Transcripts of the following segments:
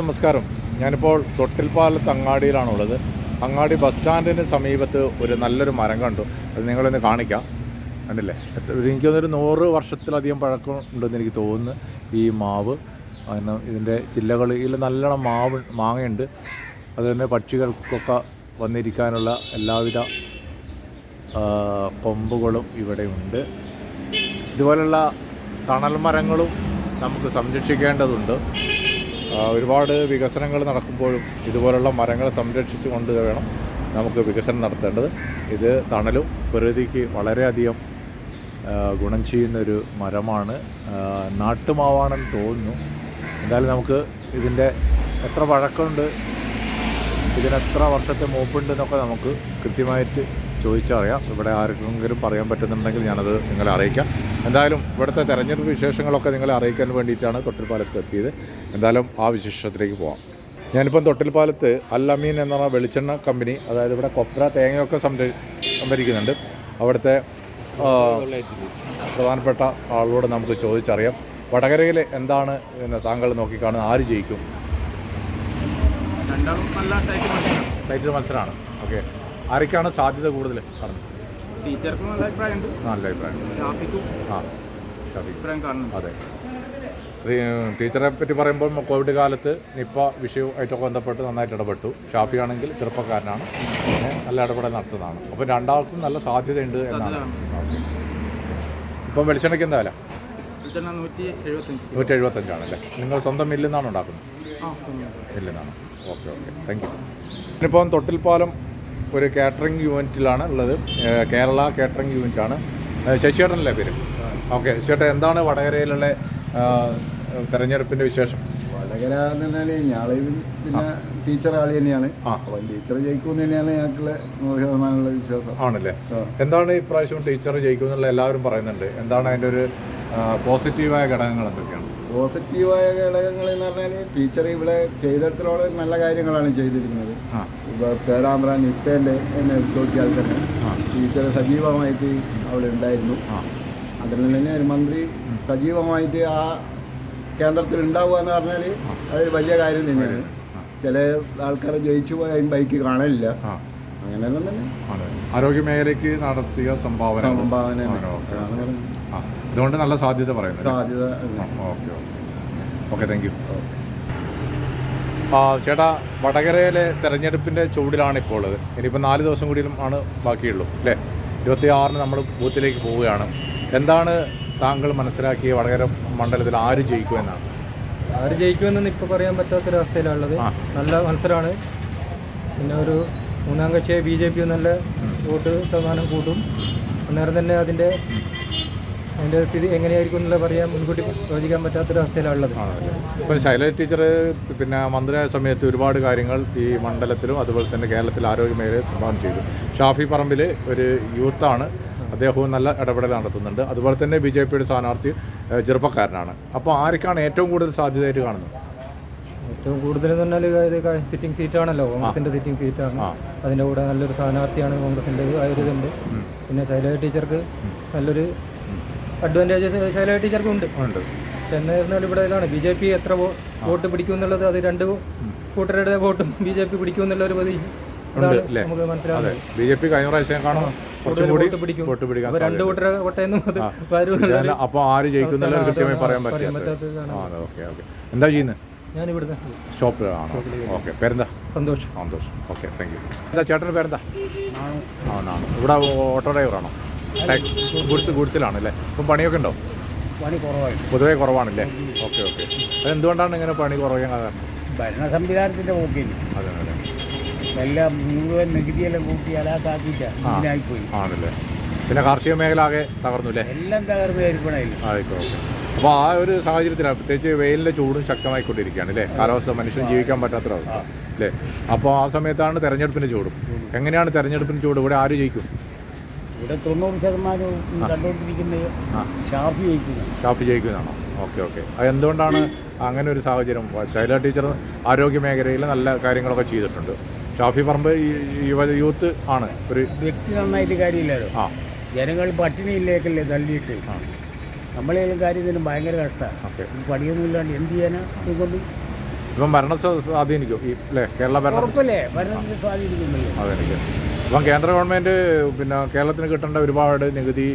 നമസ്കാരം. ഞാനിപ്പോൾ തൊട്ടിൽപ്പാലത്ത് അങ്ങാടിയിലാണുള്ളത്. അങ്ങാടി ബസ് സ്റ്റാൻഡിന് സമീപത്ത് ഒരു നല്ലൊരു മരം കണ്ടു. അത് നിങ്ങളൊന്ന് കാണിക്കാം. കണ്ടില്ലേ? എനിക്കൊന്നൊരു 100 വർഷത്തിലധികം പഴക്കം ഉണ്ടെന്ന് എനിക്ക് തോന്നുന്നു ഈ മാവ്. കാരണം ഇതിൻ്റെ ചില്ലകളിൽ നല്ലോണം മാങ്ങയുണ്ട്. അതുതന്നെ പക്ഷികൾക്കൊക്കെ വന്നിരിക്കാനുള്ള എല്ലാവിധ കൊമ്പുകളും ഇവിടെയുണ്ട്. ഇതുപോലുള്ള തണൽ മരങ്ങളും നമുക്ക് സംരക്ഷിക്കേണ്ടതുണ്ട്. ഒരുപാട് വികസനങ്ങൾ നടക്കുമ്പോഴും ഇതുപോലുള്ള മരങ്ങൾ സംരക്ഷിച്ചു കൊണ്ട് വേണം നമുക്ക് വികസനം നടത്തേണ്ടത്. ഇത് തണലും പ്രകൃതിക്ക് വളരെയധികം ഗുണം ചെയ്യുന്നൊരു മരമാണ്. നാട്ടുമാവാണെന്ന് തോന്നുന്നു. എന്തായാലും നമുക്ക് ഇതിൻ്റെ എത്ര പഴക്കമുണ്ട്, ഇതിനെത്ര വർഷത്തെ മൂപ്പുണ്ടെന്നൊക്കെ നമുക്ക് കൃത്യമായിട്ട് ചോദിച്ചറിയാം. ഇവിടെ ആർക്കെങ്കിലും പറയാൻ പറ്റുന്നുണ്ടെങ്കിൽ ഞാനത് നിങ്ങളെ അറിയിക്കാം. എന്തായാലും ഇവിടുത്തെ തെരഞ്ഞെടുപ്പ് വിശേഷങ്ങളൊക്കെ നിങ്ങളെ അറിയിക്കാൻ വേണ്ടിയിട്ടാണ് തൊട്ടിൽപ്പാലത്ത് എത്തിയത്. എന്തായാലും ആ വിശേഷത്തിലേക്ക് പോകാം. ഞാനിപ്പം തൊട്ടിൽപ്പാലത്ത് അൽ അമീൻ എന്ന വെളിച്ചെണ്ണ കമ്പനി, അതായത് ഇവിടെ കൊപ്ര തേങ്ങയൊക്കെ സംഭരിക്കുന്നുണ്ട്. അവിടുത്തെ പ്രധാനപ്പെട്ട ആളോട് നമുക്ക് ചോദിച്ചറിയാം. വടകരയിൽ എന്താണ് താങ്കൾ നോക്കിക്കാണുന്നത്? ആര് ജയിക്കും? ടൈറ്റിൽ മത്സരമാണ്. ഓക്കെ, ആരൊക്കെയാണ് സാധ്യത കൂടുതൽ കാണുന്നത്? ടീച്ചർക്ക് നല്ല അഭിപ്രായമുണ്ട്. നല്ല അഭിപ്രായം. അതെ, ടീച്ചറെ പറ്റി പറയുമ്പോൾ കോവിഡ് കാലത്ത് നിപ്പ വിഷയവുമായിട്ടൊക്കെ ബന്ധപ്പെട്ട് നന്നായിട്ട് ഇടപെട്ടു. ഷാഫി ആണെങ്കിൽ ചെറുപ്പക്കാരനാണ്, നല്ല ഇടപെടൽ നടത്തുന്നതാണ്. അപ്പോൾ രണ്ടാൾക്കും നല്ല സാധ്യതയുണ്ട് എന്നാണ്. ഓക്കെ, ഇപ്പം വെളിച്ചെണ്ണയ്ക്ക് എന്താ വില? 175 ആണല്ലേ? നിങ്ങൾ സ്വന്തം മില്ലിൽ നിന്നാണ് ഉണ്ടാക്കുന്നത്? മില്ലിൽ നിന്നാണ്. Okay okay, thank U. ഇന്നിപ്പം തൊട്ടിൽപ്പാലം ഒരു കാറ്ററിംഗ് യൂണിറ്റിലാണ് ഉള്ളത്. കേരള കാറ്ററിംഗ് യൂണിറ്റാണ്. ശശിയേട്ടനല്ലേ പേര്? ഓക്കെ, ശശിയേട്ടൻ, എന്താണ് വടകരയിലുള്ള തെരഞ്ഞെടുപ്പിൻ്റെ വിശേഷം? വടകര എന്ന് പറഞ്ഞാൽ ഞങ്ങൾ പിന്നെ ടീച്ചർ ആളി തന്നെയാണ്. അപ്പം ടീച്ചർ ജയിക്കുമെന്ന് തന്നെയാണ് ഞങ്ങൾക്ക് 100% വിശ്വാസം. ആണല്ലേ? എന്താണ് ഇപ്രാവശ്യം ടീച്ചർ ജയിക്കുമെന്നുള്ള എല്ലാവരും പറയുന്നുണ്ട്. എന്താണ് അതിൻ്റെ ഒരു പോസിറ്റീവായ ഘടകങ്ങൾ എന്തൊക്കെയാണ്? പോസിറ്റീവായ ഘടകങ്ങൾ എന്ന് പറഞ്ഞാൽ ടീച്ചർ ഇവിടെ ചെയ്തിടത്തോളം നല്ല കാര്യങ്ങളാണ് ചെയ്തിരിക്കുന്നത്. ഇപ്പോൾ പേരാമ്പ്ര നിപ്പേൻ്റെ എന്നെ നോക്കിയാൽ തന്നെ ടീച്ചർ സജീവമായിട്ട് അവിടെ ഉണ്ടായിരുന്നു. അതിൽ തന്നെ ഒരു മന്ത്രി സജീവമായിട്ട് ആ കേന്ദ്രത്തിൽ ഉണ്ടാവുക എന്ന് പറഞ്ഞാൽ അതൊരു വലിയ കാര്യം തന്നെയാണ്. ചില ആൾക്കാരെ ജയിച്ചു പോയ ബൈക്ക് കാണലില്ല. അങ്ങനെയെല്ലാം തന്നെ ആരോഗ്യ മേഖലയ്ക്ക് നടത്തിയ സംഭാവന അതുകൊണ്ട് നല്ല സാധ്യത പറയുന്നത്. സാധ്യത. Okay okay, thank U. ചേട്ടാ, വടകരയിലെ തെരഞ്ഞെടുപ്പിൻ്റെ ചൂടിലാണ് ഇപ്പോൾ ഉള്ളത്. ഇനിയിപ്പോൾ 4 ദിവസം കൂടിയും ആണ് ബാക്കിയുള്ളൂ അല്ലേ? 26-ന് നമ്മൾ ബൂത്തിലേക്ക് പോവുകയാണ്. എന്താണ് താങ്കൾ മനസ്സിലാക്കിയ വടകര മണ്ഡലത്തിൽ ആര് ജയിക്കുമെന്നാണ്? ആര് ജയിക്കുമെന്നൊന്നും ഇപ്പോൾ പറയാൻ പറ്റാത്തൊരവസ്ഥയിലുള്ളത്. നല്ല മത്സരമാണ്. പിന്നെ ഒരു മൂന്നാം കക്ഷിയെ BJP നല്ല വോട്ട് ശതമാനം കൂട്ടും. അന്നേരം തന്നെ അതിൻ്റെ സ്ഥിതി എങ്ങനെയായിരിക്കും എന്നുള്ള പറയാൻ മുൻകൂട്ടി പ്രവചിക്കാൻ പറ്റാത്തൊരവസ്ഥയിലുള്ളത്. ഇപ്പോൾ ശൈലജ ടീച്ചർ പിന്നെ മന്ത്രിയായ സമയത്ത് ഒരുപാട് കാര്യങ്ങൾ ഈ മണ്ഡലത്തിലും അതുപോലെ തന്നെ കേരളത്തിൽ ആരോഗ്യ മേഖലയെ സംഭാവന ചെയ്തു. ഷാഫി പറമ്പിൽ ഒരു യൂത്താണ്, അദ്ദേഹവും നല്ല ഇടപെടൽ നടത്തുന്നുണ്ട്. അതുപോലെ തന്നെ BJPയുടെ സ്ഥാനാർത്ഥി ചെറുപ്പക്കാരനാണ്. അപ്പോൾ ആർക്കാണ് ഏറ്റവും കൂടുതൽ സാധ്യതയായിട്ട് കാണുന്നത്? ഏറ്റവും കൂടുതൽ എന്ന് പറഞ്ഞാൽ ഇത് സിറ്റിംഗ് സീറ്റാണല്ലോ, കോൺഗ്രസിൻ്റെ സിറ്റിംഗ് സീറ്റാണ്. അതിൻ്റെ കൂടെ നല്ലൊരു സ്ഥാനാർത്ഥിയാണ് കോൺഗ്രസിൻ്റെ ആയതുണ്ട്. പിന്നെ ശൈലജ ടീച്ചർക്ക് നല്ലൊരു അഡ്വാൻറ്റേജ് ശൈലജ ടീച്ചർക്കും ഉണ്ട്. എന്നായിരുന്നാലും ഇവിടെ ഇതാണ് BJP എത്ര വോട്ട് പിടിക്കുമെന്നുള്ളത്, അത് 2 കൂട്ടരുടെ വോട്ടും BJP പിടിക്കുമെന്നുള്ള ഒരു പ്രതീക്ഷ നമുക്ക് മനസ്സിലാവും. BJP കഴിഞ്ഞ പ്രാവശ്യം കാണും വോട്ട് പിടിക്കാൻ 2 കൂട്ടരെ വോട്ടൊന്നും അപ്പോൾ ആര് ജയിക്കുന്നുള്ള കൃത്യമായി പറയാൻ പറ്റാത്തതാണ്. ഓക്കെ ഓക്കെ, എന്താ ചെയ്യുന്നത്? ഞാനിവിടുന്ന് ഷോപ്പിലാണോ? ഓക്കെ, പേരെന്താ? സന്തോഷ്. Okay, thank you. എന്താ ചേട്ടൻ്റെ പേരെന്താ? നാണു. ഇവിടെ ഓട്ടോ ഡ്രൈവറാണോ? ഗുഡ്സിലാണ് അല്ലേ? ഇപ്പം പണിയൊക്കെ ഉണ്ടോ? പണി കുറവാണ്, പൊതുവേ കുറവാണല്ലേ? ഓക്കെ ഓക്കെ, അതെന്തുകൊണ്ടാണ് ഇങ്ങനെ പണി കുറയാൻ കാരണം? ഭരണ സംവിധാനത്തിൻ്റെ പോക്കില്ല. അതെ അതെ, എല്ലാം മുഴുവൻ നികുതിയെല്ലാം കൂട്ടി അലാക്കാക്കിയിട്ടായിപ്പോയി. ആണല്ലേ? പിന്നെ കാർഷിക മേഖല ആകെ തകർന്നു അല്ലേ? എല്ലാം തകർന്ന് ഏരിപ്പണയില്ല. ആയിക്കോട്ടെ. അപ്പോൾ ആ ഒരു സാഹചര്യത്തിലാണ്, പ്രത്യേകിച്ച് വെയിലിൻ്റെ ചൂടും ശക്തമായിക്കൊണ്ടിരിക്കുകയാണ് അല്ലേ? കാലാവസ്ഥ മനുഷ്യൻ ജീവിക്കാൻ പറ്റാത്തൊരവസ്ഥ അല്ലേ? അപ്പോൾ ആ സമയത്താണ് തെരഞ്ഞെടുപ്പിൻ്റെ ചൂടും. എങ്ങനെയാണ് തെരഞ്ഞെടുപ്പിന് ചൂട്? ഇവിടെ ആര് ജയിക്കും? ഇവിടെ 90% കണ്ടുകൊണ്ടിരിക്കുന്നത് ഷാഫി ജയിക്കുന്നതാണോ? ഓക്കെ ഓക്കെ, അത് എന്തുകൊണ്ടാണ് അങ്ങനെ ഒരു സാഹചര്യം? ശൈലജ ടീച്ചർ ആരോഗ്യ മേഖലയിൽ നല്ല കാര്യങ്ങളൊക്കെ ചെയ്തിട്ടുണ്ട്. ഷാഫി പറമ്പ് യൂത്ത് ആണ്, ഒരു വ്യക്തി നന്നായിട്ട് കാര്യമില്ലല്ലോ. ജനങ്ങൾ പട്ടിണിയിലേക്കല്ലേ തള്ളിയിട്ട്. നമ്മളേലും കാര്യത്തിനും ഭയങ്കര കഷ്ടമാണ്. പണിയൊന്നും ഇല്ലാണ്ട് എന്ത് ചെയ്യാനാ? കൊണ്ട് ഇപ്പം ഭരണം സ്വാധീനിക്കും ഈ അല്ലേ കേരള ഭരണം ഉറപ്പല്ലേ ഭരണത്തിന് സ്വാധീനിക്കുന്നില്ലേ? അതെനിക്ക് ഇപ്പം കേന്ദ്ര ഗവൺമെൻറ് പിന്നെ കേരളത്തിന് കിട്ടേണ്ട ഒരുപാട് നികുതി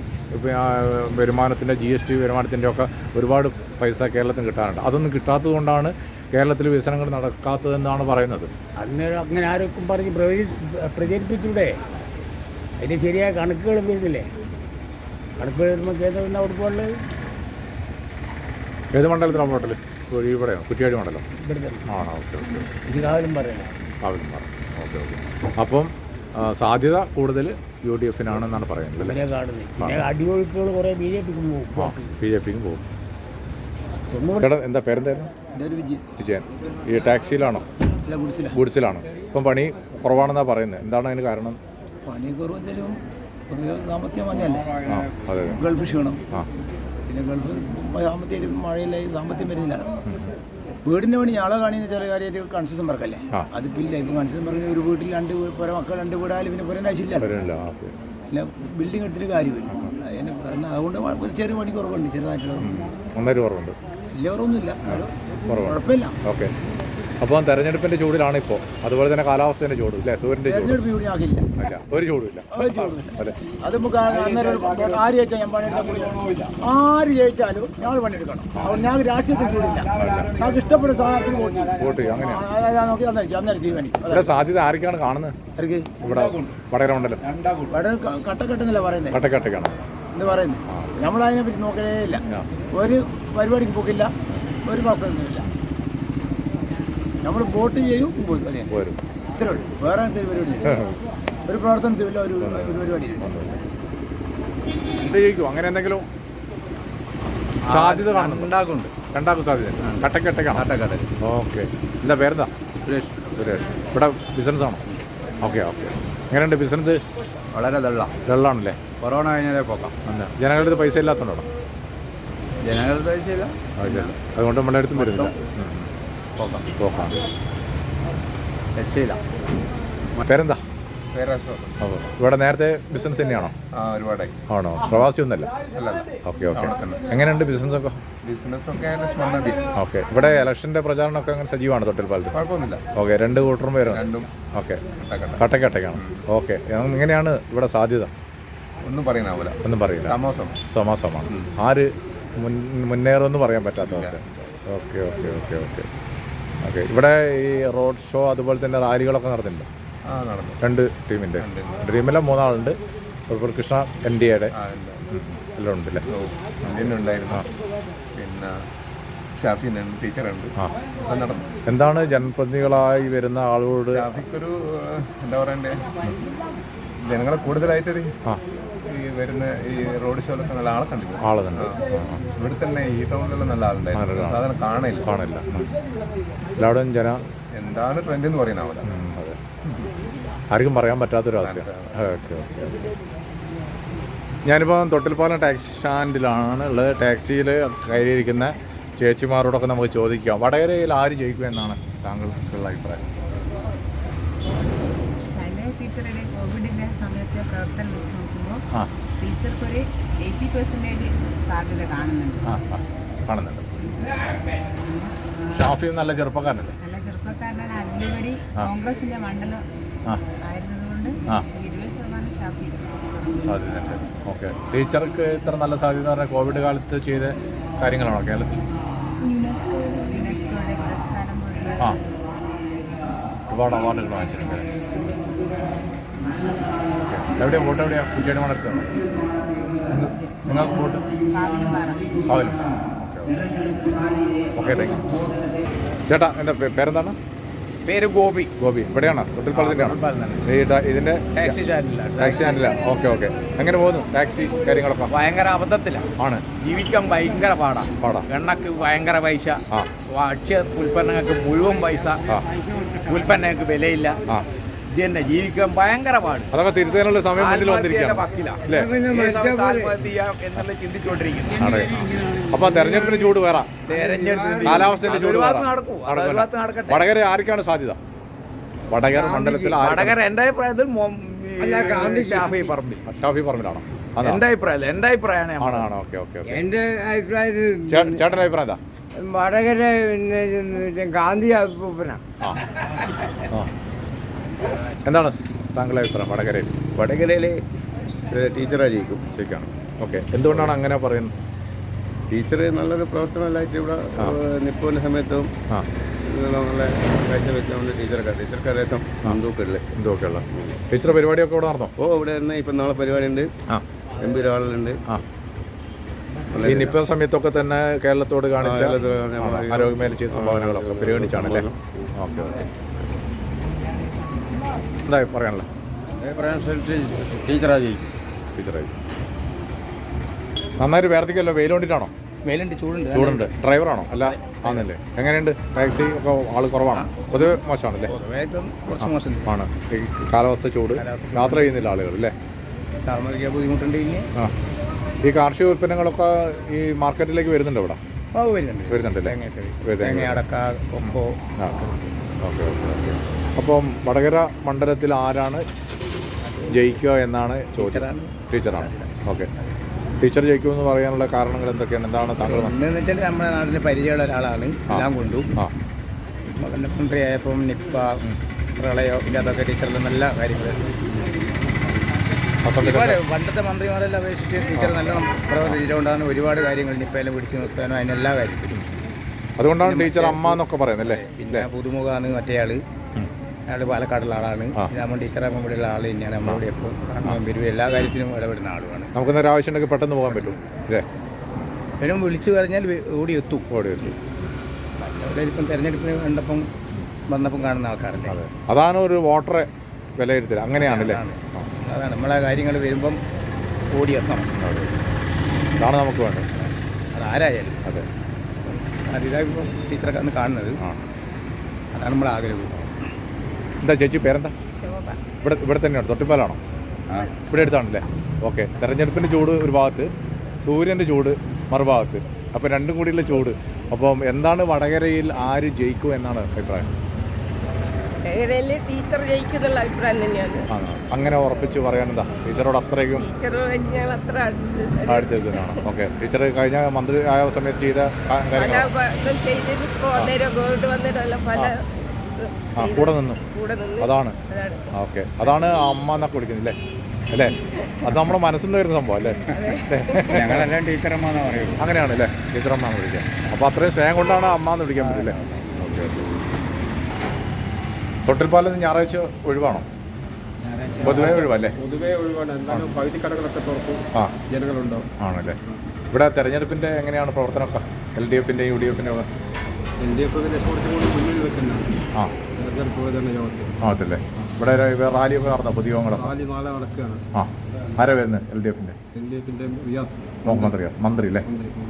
വരുമാനത്തിൻ്റെ GST വരുമാനത്തിൻ്റെ ഒക്കെ ഒരുപാട് പൈസ കേരളത്തിന് കിട്ടാനുണ്ട്. അതൊന്നും കിട്ടാത്തത് കൊണ്ടാണ് കേരളത്തിൽ വികസനങ്ങൾ നടക്കാത്തതെന്നാണ് പറയുന്നത്. അന്നേരം അങ്ങനെ ആരൊക്കെ പറഞ്ഞ് പ്രചരിപ്പിച്ചൂടെ? അതിന് ശരിയായ കണക്കുകൾ വരുന്നില്ലേ? കണക്കുകൾ വരുമ്പോൾ കേന്ദ്രം അവിടെ പോകുന്നത് ഏത് മണ്ഡലത്തിലാണ് ഹോട്ടൽ? ഇവിടെയോ? കുറ്റിയാടി മണ്ഡലം ഇവിടെ തന്നെ ആണോ? ഓക്കെ ഓക്കെ ഇത് കാവലും പറയണം. കാവിലും മാറും. ഓക്കെ ഓക്കെ അപ്പം സാധ്യത കൂടുതൽ UDF-നാണെന്നാണ് പറയുന്നത് അല്ലേ? ഇങ്ങനെ കാണുന്നത്. പിന്നെ അടിയൊഴുക്കുകൾ കുറേ BJPക്ക് പോകും. BJPക്കും പോകും. ചേട്ടാ എന്താ പേരെന്തായിരുന്നു? വിജയൻ. ഈ ടാക്സിയിലാണോ? ഗുഡ്സിലാണ്. ഇപ്പം പണി കുറവാണെന്നാണ് പറയുന്നത്. എന്താണ് അതിന് കാരണം? പണി കുറവെന്തെങ്കിലും സാമ്പത്തികം വന്നല്ലേ? ആ അതെ ഗൾഫ് ക്ഷീണം. ആ പിന്നെ ഗൾഫ് സാമ്പത്തികം മഴയില്ല, സാമ്പത്തികം വരുന്നില്ല. വീടിൻ്റെ പണി ഞാളെ കാണിയെന്ന് വെച്ചാൽ കാര്യമായിട്ട് കൺസ്ട്രക്ഷൻ വർക്കല്ലേ? അതിപ്പില്ല. ഇപ്പം കൺസ്ട്രക്ഷൻ പറഞ്ഞ ഒരു വീട്ടിൽ 2 മക്കൾ 2 വീടായാലും പിന്നെ പുരം ആവശ്യമില്ല. പിന്നെ ബിൽഡിംഗ് എടുത്തിട്ട് കാര്യമില്ല. അതിന് പറഞ്ഞ അതുകൊണ്ട് ഒരു ചെറിയ പണി കുറവുണ്ട്, ചെറുതായിട്ടുള്ള കുറവുണ്ട്. വലിയ കുറവൊന്നുമില്ല, കുഴപ്പമില്ല. ഓക്കെ. അപ്പോൾ തെരഞ്ഞെടുപ്പിൻ്റെ ചൂടിലാണ് ഇപ്പോൾ. അതുപോലെ തന്നെ കാലാവസ്ഥേൻ്റെ ചൂട് ഇല്ലേ? സൂര്യൻ്റെ ചൂട് തെരഞ്ഞെടുപ്പ് ചൂട് ആക്കില്ല, അല്ല ഒരു ചൂടില്ല. അതെ, അത് നമുക്ക് അന്നേരം ആര് ജയിച്ചാൽ ഞാൻ പണിയെടുക്കാൻ ആര് ജയിച്ചാലും ഞങ്ങൾ പണിയെടുക്കണം. അതുകൊണ്ട് ഞങ്ങൾക്ക് രാഷ്ട്രീയത്തിൽ ചൂടില്ല. ഞങ്ങൾക്ക് ഇഷ്ടപ്പെടുന്ന സ്ഥാനാർത്ഥിക്ക് വോട്ട് ചെയ്യും. അങ്ങനെയാണ് നോക്കി അന്നേരം തീരുമാനിക്കും. ഇവിടെ സാധ്യത ആർക്കാണ് കാണുന്നത്? ഇവിടെ വടകര മണ്ഡലം കട്ടക്കെട്ടെന്നല്ല പറയുന്നത്, കട്ടക്കട്ടക്കാണ് എന്ന് പറയുന്നത്. നമ്മളതിനെ പറ്റി നോക്കലേ ഇല്ല. ഒരു പരിപാടിക്ക് പോക്കില്ല, ഒരു പ്രവർത്തനത്തില്ല. നമ്മൾ വോട്ട് ചെയ്യും, പോരും. അതെ, ഇത്രേ ഉള്ളൂ. വേറെ എന്തെങ്കിലും പരിപാടി ഒരു പ്രവർത്തനത്തില്ല, ഒരു പരിപാടി എന്ത് ചെയ്യിക്കും? അങ്ങനെ എന്തെങ്കിലും സാധ്യത കാണുന്നുണ്ട്? രണ്ടാക്കും സാധ്യത കട്ടക്കട്ടക്കാണ്. ഓക്കെ. എന്താ പേരെന്താ? സുരേഷ്. ഇവിടെ ബിസിനസ്സാണോ? ഓക്കെ. എങ്ങനെയുണ്ട് ബിസിനസ്? വളരെ ഡള്ളാണല്ലേ? കൊറോണ കഴിഞ്ഞാലേ പോക്കാം. എന്താ ജനങ്ങളുടെ പൈസ ഇല്ലാത്തതുകൊണ്ടാണോ? ജനങ്ങളുടെ പൈസ ഇല്ല, അതുകൊണ്ട് നമ്മുടെ അടുത്തും വരുന്നില്ല. പോക്കാം. രക്ഷയില്ല. പേരെന്താ? ഇവിടെ നേരത്തെ ബിസിനസ് തന്നെയാണോ? ഒരുപാട് ആണോ? പ്രവാസിയൊന്നുമല്ല? അല്ല. ഓക്കെ. എങ്ങനെയുണ്ട് ബിസിനസ്സൊക്കെ? ഓക്കെ. ഇവിടെ ഇലക്ഷൻ്റെ പ്രചാരണമൊക്കെ അങ്ങനെ സജീവമാണ് തൊട്ടിൽപ്പാലത്ത്? കുഴപ്പമൊന്നുമില്ല. ഓക്കെ. 2 കൂട്ടറും പേരാണ്? ഓക്കെ. കട്ടക്കട്ടക്കാണ്. ഓക്കെ. എങ്ങനെയാണ് ഇവിടെ സാധ്യത? ഒന്നും പറയില്ല. സമാസമാണ്. ആര് മുന്നേറുമെന്ന് പറയാൻ പറ്റാത്ത അവസ്ഥ. ഓക്കെ. ഇവിടെ ഈ റോഡ് ഷോ അതുപോലെ തന്നെ റാലികളൊക്കെ നടന്നിട്ടുണ്ട്? 2 ടീമിൻ്റെ. ടീമിലെ 3 ആളുണ്ട്. കൃഷ്ണ NDAയുടെ എല്ലാം ഉണ്ടല്ലേ? ഉണ്ടായിരുന്നു. പിന്നെ ഷാഫി ടീച്ചറുണ്ട്. എന്താണ് ജനപ്രതിനിധികളായി വരുന്ന ആളോട് ഷാഫിക്കൊരു എന്താ പറയണ്ടേ, ജനങ്ങളെ കൂടുതലായിട്ടൊരു ഈ വരുന്ന ഈ റോഡ് ഷോയിലൊക്കെ നല്ല ആളെ കണ്ടിട്ടുണ്ട്. ഇവിടെ തന്നെ ഈ ടൗണിലെല്ലാം നല്ല ആളുണ്ടായിരുന്നു. സാധാരണ കാണില്ല. എല്ലാവരും എന്താണ് ട്രെൻഡ് എന്ന് പറയുന്നത്? അതെ, ആർക്കും പറയാൻ പറ്റാത്തൊരവസ്ഥ. ഓക്കെ. ഞാനിപ്പോൾ തൊട്ടിൽപ്പാലം ടാക്സി സ്റ്റാൻഡിലാണ് ഉള്ളത്. ടാക്സിയിൽ കയറിയിരിക്കുന്ന ചേച്ചിമാരോടൊക്കെ നമുക്ക് ചോദിക്കാം, വടകരയിൽ ആര് ജയിക്കുമെന്നാണ് താങ്കൾക്കുള്ള അഭിപ്രായം? ടീച്ചറുടെ കോവിഡിൻ്റെ സമയത്തെ പ്രവർത്തനം വെച്ച് നോക്കുമ്പോൾ ടീച്ചർക്കൊരു 80% സാധ്യത കാണുന്നുണ്ട്. ഷാഫി നല്ല ചെറുപ്പക്കാരനല്ലേ? നല്ല ചെറുപ്പക്കാരനാണ്. അതിലുപരി കോൺഗ്രസിന്റെ മണ്ഡലം ആയിരുന്നതുകൊണ്ട് 20% ഷാഫി സാധ്യതയുണ്ട്. ഓക്കെ. ടീച്ചർക്ക് ഇത്ര നല്ല സാധ്യത പറഞ്ഞാൽ കോവിഡ് കാലത്ത് ചെയ്ത കാര്യങ്ങളാണോ കേരളത്തിൽ? യുനെസ്കോയുടെ പുരസ്കാരം പോലുള്ള ഒരുപാട് അവാർഡുകൾ വാങ്ങിച്ചിട്ടുണ്ട്. എവിടെയാണ് വോട്ട്? കുറ്റിയാടി മണ്ഡലത്തിലാണോ നിങ്ങൾക്ക് വോട്ട്? കാവലും. ഓക്കെ. Thank U. ചേട്ടാ, എൻ്റെ പേരെന്താണ്? പേര് ഗോപി. ഇവിടെയാണോ? തൊട്ടിൽപ്പാലത്തിൻ്റെയാണോ? ഇതിൻ്റെ ടാക്സി ചാനലാണ്. ഓക്കെ. എങ്ങനെ പോകുന്നു ടാക്സി കാര്യങ്ങളൊക്കെ? ഭയങ്കര അബദ്ധത്തിലാണ്. ജീവിക്കാൻ ഭയങ്കര പാടാ. എണ്ണക്ക് ഭയങ്കര പൈസ, ഭക്ഷ്യ ഉൽപ്പന്നങ്ങൾക്ക് മുഴുവൻ പൈസ, ഉൽപ്പന്നങ്ങൾക്ക് വിലയില്ല. ഇത് തന്നെ ജീവിക്കാൻ ഭയങ്കര പാട്. അതൊക്കെ തിരുത്താനുള്ള സമയം മുന്നിൽ വന്നിരിക്കുകയാണ്. അപ്പൊ തെരഞ്ഞെടുപ്പിന് ചൂട് വേറെ, കാലാവസ്ഥയുടെ ചൂട് വടകര ആർക്കാണ് സാധ്യത? വടകര മണ്ഡലത്തിൽ എന്റെ അഭിപ്രായത്തിൽ ഷാഫി പറമ്പിലാണോ? എന്റെ അഭിപ്രായമാണ്. ഓക്കെ. ചേട്ടൻ്റെ അഭിപ്രായം എന്താ? വടകര പിന്നെ ഗാന്ധി അപ്പൂപ്പന. ആ ആ എന്താണ് താങ്കളുടെ അഭിപ്രായം വടകരയിൽ? വടകരയിൽ ടീച്ചറായി ജയിക്കും. ശരിക്കാണ്. ഓക്കെ, എന്തുകൊണ്ടാണ് അങ്ങനെ പറയുന്നത്? ടീച്ചർ നല്ലൊരു പ്രവർത്തനമായിട്ട് ഇവിടെ നിൽക്കുന്ന സമയത്തും ആ നല്ല കാഴ്ച വെച്ചുകൊണ്ട് ടീച്ചർക്ക് ഏകദേശം മുൻതൂക്കമില്ലേ എന്തൊക്കെയുള്ള ടീച്ചർ പരിപാടിയൊക്കെ ഇവിടെ നടന്നോ? ഓ ഇവിടെ നിന്ന് ഇപ്പം നാളെ പരിപാടി ഉണ്ട്. ആ MP ഒരാളുണ്ട്. ആ ഈ നിപ്പ സമയത്തൊക്കെ തന്നെ കേരളത്തോട് കാണിച്ച ആരോഗ്യമേഖല ചെയ്ത സംഭാവനകളൊക്കെ പരിഗണിച്ചാണല്ലേ? ഓക്കെ ഓക്കെ, എന്താ പറയാനുള്ളത്? ടീച്ചറായി ടീച്ചറായി നന്നായിട്ട് വേർത്തിക്കല്ലോ. വെയിൽ കൊണ്ടിട്ടാണോ? വെയിലുണ്ട്, ചൂടുണ്ട്. ഡ്രൈവറാണോ? അല്ല ആണല്ലേ. എങ്ങനെയുണ്ട് ടാക്സി ഒക്കെ? ആൾ കുറവാണ്, പൊതുവെ മോശമാണല്ലേ? കുറച്ച് മോശം ആണ് ഈ കാലാവസ്ഥ ചൂട്. യാത്ര ചെയ്യുന്നില്ല ആളുകൾ അല്ലേ? സാമൂഹിക ബുദ്ധിമുട്ടുണ്ട്. ആ ഈ കാർഷിക ഉൽപ്പന്നങ്ങളൊക്കെ ഈ മാർക്കറ്റിലേക്ക് വരുന്നുണ്ട് ഇവിടെ? വരുന്നുണ്ടല്ലേ? അടക്ക, കൊക്കോ. ആ ഓക്കെ ഓക്കെ ഓക്കെ. അപ്പം വടകര മണ്ഡലത്തിൽ ആരാണ് ജയിക്കുക എന്നാണ് ചോദിച്ചത്? ടീച്ചറാണ്. ഓക്കെ, ടീച്ചർ ജയിക്കുമെന്ന് പറയാനുള്ള കാരണങ്ങൾ എന്തൊക്കെയാണ്? എന്താണ് താങ്കൾ? ഒന്നെന്ന് വെച്ചാൽ നമ്മുടെ നാട്ടിൽ പരിചയമുള്ള ഒരാളാണ്. എല്ലാം കൊണ്ടു മന്ത്രിയായപ്പം നിപ്പ, പ്രളയം ഇല്ലാതൊക്കെ ടീച്ചറിൽ നല്ല കാര്യങ്ങൾ. പണ്ടത്തെ മന്ത്രിമാരെല്ലാം അപേക്ഷിച്ച് ടീച്ചർ നല്ല പ്രവർത്തിച്ചുകൊണ്ടാണ് ഒരുപാട് കാര്യങ്ങൾ നിപ്പയെല്ലാം പിടിച്ചു നിർത്താനോ അതിനെല്ലാ കാര്യത്തിലും. അതുകൊണ്ടാണ് ടീച്ചർ അമ്മ എന്നൊക്കെ പറയുന്നത് അല്ലേ? പിന്നെ പുതുമുഖമാണ് മറ്റേയാള്. അയാൾ പാലക്കാടുള്ള ആളാണ്. നമ്മൾ ടീച്ചറാകുമ്പോൾ ഇവിടെയുള്ള ആൾ തന്നെയാണ്. നമ്മളിവിടെ എപ്പോൾ കാണാൻ വരും, എല്ലാ കാര്യത്തിനും ഇടപെടുന്ന ആളുമാണ്. നമുക്കെന്നൊരു ആവശ്യം ഉണ്ടെങ്കിൽ പെട്ടെന്ന് പോകാൻ പറ്റും അല്ലേ? വരും, വിളിച്ചു പറഞ്ഞാൽ ഓടിയെത്തും. അവിടെ ഇപ്പം തിരഞ്ഞെടുപ്പിന് കണ്ടപ്പം വന്നപ്പം കാണുന്ന ആൾക്കാരല്ലേ? അതെ, അതാണ് ഒരു വോട്ടറെ വിലയിരുത്തൽ. അങ്ങനെയാണല്ലേ? അതാണ് നമ്മളെ കാര്യങ്ങൾ വരുമ്പം ഓടിയെത്തണം. അതാണ് നമുക്ക് വേണ്ടത്. അതാരായാലും. അതെ, അതിതായിപ്പം ടീച്ചറൊക്കെ അന്ന് കാണുന്നത്. അതാണ് നമ്മളെ ആഗ്രഹം. എന്താ ചേച്ചി പേരെന്താ? ശോഭ. ഇവിടെ തന്നെയാണ്, തൊട്ടിപ്പാലാണോ? ഇവിടെ അടുത്താണല്ലേ? ഓക്കെ, തെരഞ്ഞെടുപ്പിൻ്റെ ചൂട് ഒരു ഭാഗത്ത്, സൂര്യൻ്റെ ചൂട് മറുഭാഗത്ത്, അപ്പോൾ രണ്ടും കൂടിയുള്ള ചൂട്. അപ്പം എന്താണ് വടകരയിൽ ആര് ജയിക്കും എന്നാണ് അഭിപ്രായം? ടീച്ചർ ജയിക്കുന്നുള്ള അഭിപ്രായം തന്നെയാണ്. അങ്ങനെ ഉറപ്പിച്ച് പറയാനെന്താ? ടീച്ചറോട് അത്രയ്ക്കും അത്ര അടുത്ത് നിൽക്കുന്നതാണ്. ഓക്കെ, ടീച്ചർ കഴിഞ്ഞ മന്ത്രി ആയ സമയത്ത് ചെയ്ത കാര്യങ്ങൾ കൂടെ നിന്നു. അതാണ് ഓക്കെ, അതാണ് അമ്മ എന്നൊക്കെ വിളിക്കുന്നില്ലേ അല്ലേ? അത് നമ്മുടെ മനസ്സിൽ നിന്ന് വരുന്ന സംഭവം അല്ലേ? ഞങ്ങളെല്ലാം ടീച്ചറമ്മ എന്നാ പറയുന്നത്. അങ്ങനെയാണ് അല്ലേ? ടീച്ചറമ്മ എന്ന് വിളിക്കാം. അപ്പോൾ അത്രയും സ്നേഹം കൊണ്ടാണ് അമ്മ എന്ന് വിളിക്കാൻ പറ്റില്ലേ? Okay okay. തൊട്ടിൽപ്പാലം ഞായറാഴ്ച ഒഴിവാണോ? പൊതുവേ ഒഴിവല്ലേ? പൊതുവേ ഒഴിവാണ്. എന്നാലും പകുതി കടകളൊക്കെ തുറക്കും. ജനങ്ങളുണ്ടോ? ആണല്ലേ? ഇവിടെ തെരഞ്ഞെടുപ്പിൻ്റെ എങ്ങനെയാണ് പ്രവർത്തനമൊക്കെ? LDF-ൻ്റെയും UDF-ൻ്റെയും ഒക്കെ? LDF കുറച്ചും കൂടി മുന്നിൽ വെക്കുന്നതാണ്. തെരഞ്ഞെടുപ്പ് പ്രചരണ യോഗത്തിൽ. അതല്ലേ? ഇവിടെ റാലിയൊക്കെ നടന്നോ? പൊതുയോഗങ്ങളൊക്കെ റാലി നാളെ നടക്കുകയാണ്. ആരാ വരുന്നത്? LDF-ൻ്റെ റിയാസ്, മുഹമ്മദ് റിയാസ് മന്ത്രി അല്ലേ?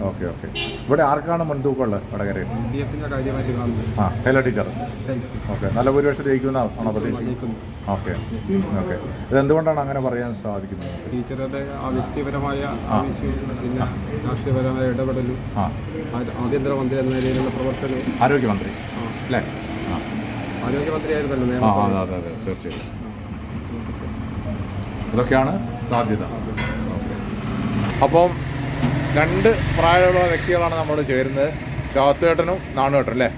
Okay okay. ഇവിടെ ആർക്കാണ് മുൻതൂക്കമുള്ളത് വടകരയിൽ? LDF-ന്റെ കാര്യമായിട്ട് കാണുന്നത്. Hala teacher. ഓക്കെ, നല്ല ഭൂരിപക്ഷം ജയിക്കുന്നതാണോ പ്രതീക്ഷിക്കുന്നത്? Okay okay. ഇതെന്തുകൊണ്ടാണ് അങ്ങനെ പറയാൻ സാധിക്കുന്നത്? ടീച്ചറുടെ ആ വ്യക്തിപരമായ ആവശ്യവും പിന്നെ രാഷ്ട്രീയപരമായ ഇടപെടലും ആഭ്യന്തരമന്ത്രി എന്ന നിലയിലുള്ള പ്രവർത്തനവും. ആരോഗ്യമന്ത്രി അല്ലേ? ആരോഗ്യമന്ത്രിയായിരുന്നല്ലോ. അതെ അതെ തീർച്ചയായും. ഇതൊക്കെയാണ് സാധ്യത. അപ്പം രണ്ട് പ്രായമുള്ള വ്യക്തികളാണ് നമ്മളോട് ചേരുന്നത്. ശാത്തുവേട്ടനും നാണുവേട്ടൻ അല്ലേ?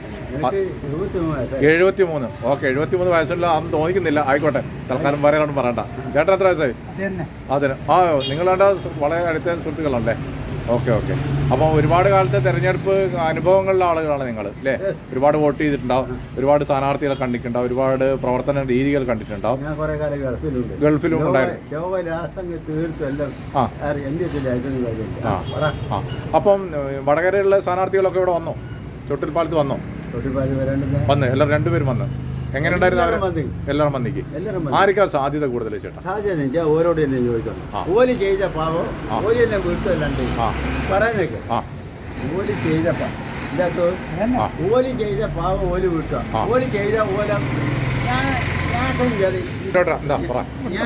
73. ഓക്കെ, 73 വയസ്സുള്ള അന്ന് തോന്നിക്കുന്നില്ല. ആയിക്കോട്ടെ, തൽക്കാലം പറയാനൊന്നും പറയണ്ട. ചേട്ടൻ എത്ര വയസ്സായി? അതിന് നിങ്ങളുടെ വളരെ അടുത്ത സുഹൃത്തുക്കളല്ലേ? Okay okay. അപ്പോൾ ഒരുപാട് കാലത്തെ തെരഞ്ഞെടുപ്പ് അനുഭവങ്ങളിലുള്ള ആളുകളാണ് നിങ്ങൾ അല്ലേ? ഒരുപാട് വോട്ട് ചെയ്തിട്ടുണ്ടാവും, ഒരുപാട് സ്ഥാനാർത്ഥികളെ കണ്ടിട്ടുണ്ടാവും, ഒരുപാട് പ്രവർത്തന രീതികൾ കണ്ടിട്ടുണ്ടാവും. ഗൾഫിലും ഉണ്ടായിരുന്നു. അപ്പം വടകരയുള്ള സ്ഥാനാർത്ഥികളൊക്കെ ഇവിടെ വന്നോ? ചൊട്ടിൽപ്പാലത്ത് വന്നോ? വന്ന് എല്ലാവരും രണ്ടുപേരും വന്ന്. എങ്ങനെ ഉണ്ടായിരുന്നു? എല്ലാവരും വന്നിക്ക്. ആർക്കാ സാധ്യത കൂടുതൽ ചേട്ടാ? ഓരോട് തന്നെ ചോദിക്കണം. ഓല് ചെയ്ത പാവം ഓല് തന്നെ വീട്ടിലല്ലാണ്ട് പറയുന്നേക്ക്. ഓല് ചെയ്ത ഓല് ചെയ്ത പാവം ഓല് വീട്ടുക. ഓല് ചെയ്ത ഓല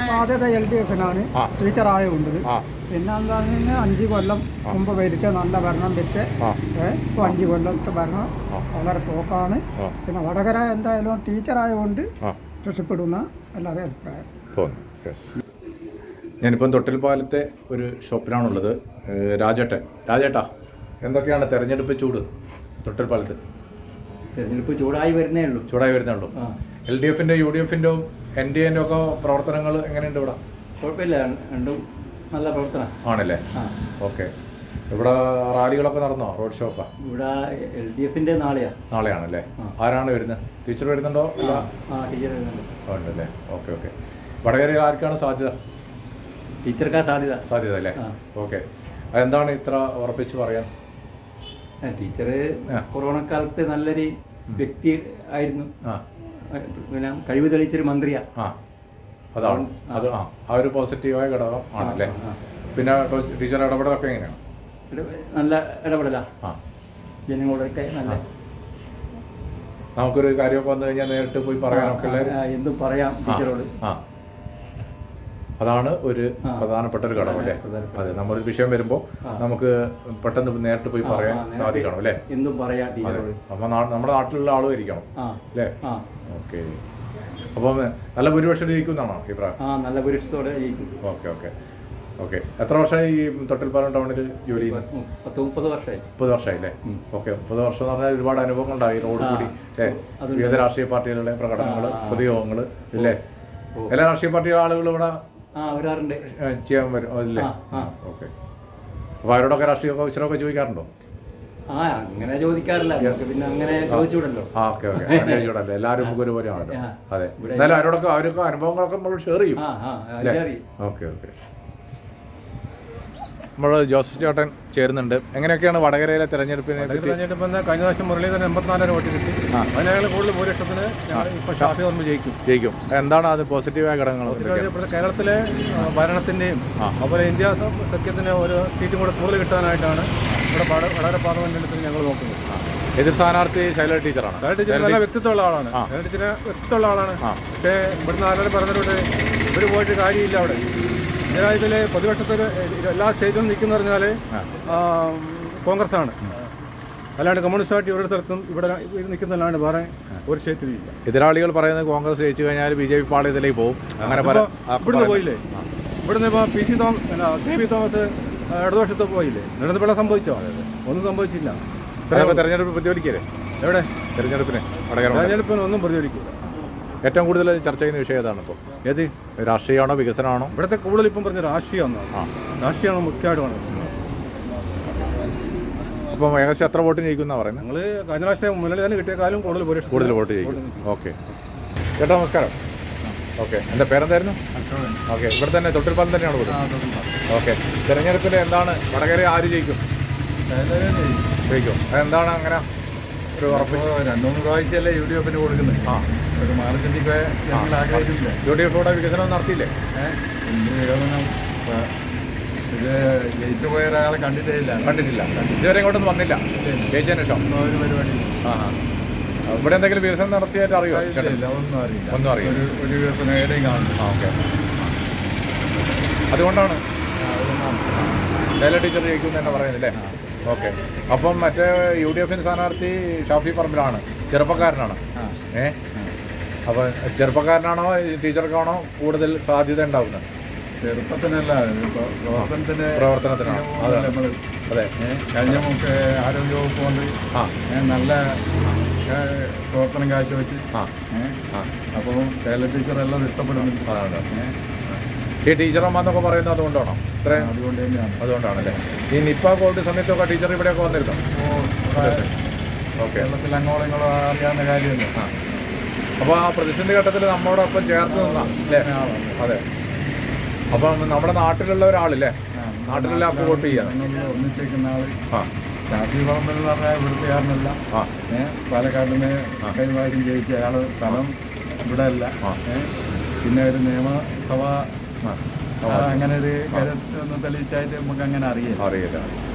സാധ്യത LDF-നാണ് ടീച്ചറായുണ്ട്. പിന്നെ എന്താണെന്ന് 5 കൊല്ലം മുമ്പ് ഭരിച്ച നല്ല ഭരണം വെച്ച് ഇപ്പോൾ 5 കൊല്ലത്തെ ഭരണം വളരെ പോക്കാണ്. പിന്നെ വടകര എന്തായാലും ടീച്ചറായതുകൊണ്ട് രക്ഷപ്പെടുന്ന എല്ലാവരും അഭിപ്രായം തോന്നുന്നു. ഞാനിപ്പം തൊട്ടിൽപ്പാലത്തെ ഒരു ഷോപ്പിലാണുള്ളത്. രാജേട്ടാ, എന്തൊക്കെയാണ് തെരഞ്ഞെടുപ്പ് ചൂട്? തൊട്ടിൽപ്പാലത്ത് തെരഞ്ഞെടുപ്പ് ചൂടായി വരുന്നേ ഉള്ളൂ. ചൂടായി വരുന്നേ ഉള്ളൂ. LDF-ൻ്റെ UDF-ൻ്റെ NDA-ൻ്റെ ഒക്കെ പ്രവർത്തനങ്ങൾ എങ്ങനെയുണ്ട് ഇവിടെ? കുഴപ്പമില്ല, രണ്ടും നല്ല പ്രവർത്തനം ആണല്ലേ? ഓക്കെ. ഇവിടെ റാലികളൊക്കെ നടന്നോ? റോഡ് ഷോ ഒക്കെ ഇവിടെ LDF-ൻ്റെ നാളെയാണല്ലേ? ആരാണ് വരുന്നത്? ടീച്ചർ വരുന്നുണ്ടോ? ടീച്ചർ വരുന്നുണ്ട്. ഉണ്ടല്ലേ? Okay okay. വടകരയിൽ ആർക്കാണ് സാധ്യത? ടീച്ചർക്കാ സാധ്യത അല്ലേ? ഓക്കെ. അതെന്താണ് ഇത്ര ഉറപ്പിച്ച് പറയാൻ? ടീച്ചർ കൊറോണക്കാലത്ത് നല്ലൊരു വ്യക്തി ആയിരുന്നു, പിന്നെ കഴിവ് തെളിയിച്ചൊരു മന്ത്രിയാ. അതാണ് അത്. ആ ഒരു പോസിറ്റീവായ ഘടകം ആണല്ലേ? പിന്നെ ടീച്ചർ ഇടപെടലൊക്കെ എങ്ങനെയാണ്? നല്ല ഇടപെടലാ ജനങ്ങളോടൊക്കെ. നല്ല നമുക്കൊരു കാര്യമൊക്കെ വന്നു കഴിഞ്ഞാൽ നേരിട്ട് പോയി പറയാനൊക്കെ എന്തും പറയാം ടീച്ചറോട്. അതാണ് ഒരു പ്രധാനപ്പെട്ട ഒരു ഘടകം അല്ലേ? അതെ, നമ്മളൊരു വിഷയം വരുമ്പോൾ നമുക്ക് പെട്ടെന്ന് നേരിട്ട് പോയി പറയാൻ സാധിക്കണം അല്ലേ? എന്തും പറയാം ടീച്ചറോട്. അപ്പം നമ്മുടെ നാട്ടിലുള്ള ആളും ഇരിക്കണം അല്ലേ? ഓക്കെ. അപ്പം നല്ല ഭൂരിപക്ഷം ജയിക്കുമെന്നാണോ അഭിപ്രായം? നല്ല ഭൂരിപക്ഷത്തോടെ ജയിക്കും. Okay okay okay. എത്ര വർഷമായി ഈ തൊട്ടിൽപ്പാലം ടൗണിൽ ജോലി ചെയ്യുന്നത്? 30 വർഷമായി. 30 വർഷമായി അല്ലേ? ഓക്കെ. 30 വർഷം എന്ന് പറഞ്ഞാൽ ഒരുപാട് അനുഭവങ്ങൾ ഉണ്ടായി. റോഡ് കൂടി വിവിധ രാഷ്ട്രീയ പാർട്ടികളുടെ പ്രകടനങ്ങൾ, പൊതുയോഗങ്ങൾ ഇല്ലേ? എല്ലാ രാഷ്ട്രീയ പാർട്ടിയുടെ ആളുകളും ഇവിടെ വരാറുണ്ട്, ചെയ്യാൻ വരും അല്ലേ? ഓക്കെ. അപ്പോൾ അവരോടൊക്കെ രാഷ്ട്രീയ വിഷയമൊക്കെ ചോദിക്കാറുണ്ടോ? അങ്ങനെ ചോദിക്കാറില്ല, പിന്നെ അങ്ങനെ ചോദിച്ചൂടല്ലോ. Okay okay. ചോദിച്ചൂടല്ലോ, എല്ലാവരും നമുക്ക് ഒരുപോലെ ആണല്ലോ. അതെ. എന്തായാലും അവരോടൊക്കെ അനുഭവങ്ങളൊക്കെ നമ്മൾ ഷെയർ ചെയ്യും. Okay okay. നമ്മൾ ജോസഫ് ചേട്ടൻ ചേരുന്നുണ്ട്. എങ്ങനെയൊക്കെയാണ് വടകരയിലെ തെരഞ്ഞെടുപ്പിനെ? തെരഞ്ഞെടുപ്പ് കഴിഞ്ഞ പ്രാവശ്യം മുരളീധരൻ 84 വോട്ട് കിട്ടി. അതിനേക്കാൾ കൂടുതൽ ഭൂരിപക്ഷത്തിന് ഇപ്പോൾ ഷാഫി പറമ്പിൽ ജയിക്കും. എന്താണ് അത് പോസിറ്റീവായ ഘടകങ്ങൾ? ഇപ്പോഴത്തെ കേരളത്തിലെ ഭരണത്തിൻ്റെയും അതുപോലെ ഇന്ത്യ സഖ്യത്തിന് ഒരു സീറ്റും കൂടെ കൂടുതൽ കിട്ടാനായിട്ടാണ് ഇവിടെ വടകര പാർലമെന്റിൽ ഞങ്ങൾ നോക്കുന്നത്. എതിർ സ്ഥാനാർത്ഥി ശൈലജ ടീച്ചറാണ്. ശൈലജ ടീച്ചർ നല്ല വ്യക്തിത്വമുള്ള ആളാണ്. ശൈലജ ടീച്ചർ വ്യക്തിത്വമുള്ള ആളാണ്. പക്ഷേ ഇവിടുന്ന് ആരും പറഞ്ഞിട്ടുണ്ട് ഇവർ പോയിട്ട് കാര്യമില്ല. അവിടെ ഇതിൽ പ്രതിപക്ഷത്തിൽ എല്ലാ സ്റ്റേറ്റിലും നിൽക്കുന്ന പറഞ്ഞാൽ കോൺഗ്രസ് ആണ്. അല്ലാണ്ട് കമ്മ്യൂണിസ്റ്റ് പാർട്ടി ഒരു സ്ഥലത്തും ഇവിടെ നിൽക്കുന്നതല്ലാണ്ട് വേറെ ഒരു സ്റ്റേറ്റിലും ഇല്ല. എതിരാളികൾ പറയുന്നത് കോൺഗ്രസ് ജയിച്ചു കഴിഞ്ഞാൽ BJP പാളയത്തിലേക്ക് പോകും. അങ്ങനെ ഇവിടുന്ന് പോയില്ലേ? ഇവിടുന്ന് ഇപ്പോൾ KP തോമസ് ഇടതുപക്ഷത്ത് പോയില്ലേ? ഇടത് പിള്ള സംഭവിച്ചോ? ഒന്നും സംഭവിച്ചില്ല. തെരഞ്ഞെടുപ്പ് പ്രതിഫലിക്കല്ലേ? എവിടെ തെരഞ്ഞെടുപ്പിന് ഒന്നും പ്രതിഫലിക്കില്ല. ഏറ്റവും കൂടുതൽ ചർച്ച ചെയ്യുന്ന വിഷയം ഏതാണ് ഇപ്പോൾ? ഏത് രാഷ്ട്രീയമാണോ വികസനമാണോ? ഇവിടുത്തെ കൂടുതൽ ഇപ്പം പറഞ്ഞ രാഷ്ട്രീയമാണ്. രാഷ്ട്രീയമാണ് മുഖ്യമായിട്ട് വേണ്ടത്. അപ്പം ഏകദേശം എത്ര വോട്ടിന് ജയിക്കുന്ന പറയുന്നത്? ഞങ്ങൾ കഴിഞ്ഞ പ്രാവശ്യം മുരളീധരൻ കിട്ടിയേക്കാളും കൂടുതൽ വോട്ട് ജയിക്കും. ഓക്കെ ചേട്ടാ, നമസ്കാരം. ഓക്കെ, എൻ്റെ പേരെന്തായിരുന്നു? ഓക്കെ. ഇവിടെ തന്നെ തൊട്ടിൽപ്പാലം തന്നെയാണ് പോകുന്നത്. ഓക്കെ. തെരഞ്ഞെടുപ്പിൽ എന്താണ് വടകര ആര് ജയിക്കും? അതെന്താണ് അങ്ങനെ ഒരു ഉറപ്പ്? 2-3 പ്രാവശ്യമല്ലേ UDF-ന് കൊടുക്കുന്നത്. ഒരു മാർക്കറ്റിക്ക് ഞങ്ങൾ ആഗ്രഹിക്കുന്നില്ല. UDF ഇവിടെ വികസനം നടത്തിയില്ലേ? വികസനം ഇത് ജയിച്ചു പോയ ഒരാളെ കണ്ടിട്ടില്ല. ഇതുവരെ ഇങ്ങോട്ടൊന്നും വന്നില്ല ജയിച്ചതിന് ശേഷം ഒരു പരിപാടി. ഇവിടെ എന്തെങ്കിലും വികസനം നടത്തിയായിട്ട് അറിയോ? ഒന്നും അറിയില്ല. ഒരു വികസനം ഏടെയും കാണുന്നു. ഓക്കെ. അതുകൊണ്ടാണ് ശൈലജ ടീച്ചർ ജയിക്കും എന്ന് പറയുന്നില്ലേ? ഓക്കെ. അപ്പം മറ്റേ UDF-ന് സ്ഥാനാർത്ഥി ഷാഫി പറമ്പിലാണ്, ചെറുപ്പക്കാരനാണ്. അപ്പോൾ ചെറുപ്പക്കാരനാണോ ടീച്ചർക്കാണോ കൂടുതൽ സാധ്യത ഉണ്ടാവുന്നത്? ചെറുപ്പത്തിനല്ല, പ്രവർത്തനത്തിനാണ്. അതെ. കഴിഞ്ഞ നമുക്ക് ആരോഗ്യവകുപ്പ് കൊണ്ട് നല്ല പ്രവർത്തനം കാഴ്ചവെച്ച് അപ്പോൾ ശൈലജ ടീച്ചറെല്ലാം ഇഷ്ടപ്പെടുന്നുണ്ട്. ഈ ടീച്ചറമ്മന്നൊക്കെ പറയുന്നത് അതുകൊണ്ടാണോ? അതുകൊണ്ട് തന്നെയാണ്. അതുകൊണ്ടാണല്ലേ? ഈ നിപ്പ കോവിഡ് സമയത്തൊക്കെ ടീച്ചർ ഇവിടെയൊക്കെ വന്നിരുന്നു? ഓക്കെ. കേരളത്തിൽ അങ്ങോളങ്ങളോ അറിയാവുന്ന കാര്യമല്ല. അപ്പോൾ ആ പ്രതിസന്ധി ഘട്ടത്തിൽ നമ്മോടൊപ്പം ചേർത്ത് നിന്നാ അല്ലേ? അതെ. അപ്പം നമ്മുടെ നാട്ടിലുള്ള ഒരാളില്ലേ, നാട്ടിലുള്ള അപ്പോൾ വോട്ട് ചെയ്യാം ഒന്നിച്ചേക്കുന്ന ആൾ ഷാഫി പറമ്പിൽ എന്ന് പറഞ്ഞാൽ ഇവിടുത്തുകാരനല്ല. പാലക്കാടിന് കൈമാറ്റം ജയിച്ച അയാൾ സ്ഥലം ഇവിടെ അല്ല. പിന്നെ ഒരു നിയമസഭ അങ്ങനെ ഒരു കരുത്തൊന്നും തെളിയിച്ചായിട്ട് നമുക്ക് അങ്ങനെ അറിയില്ല.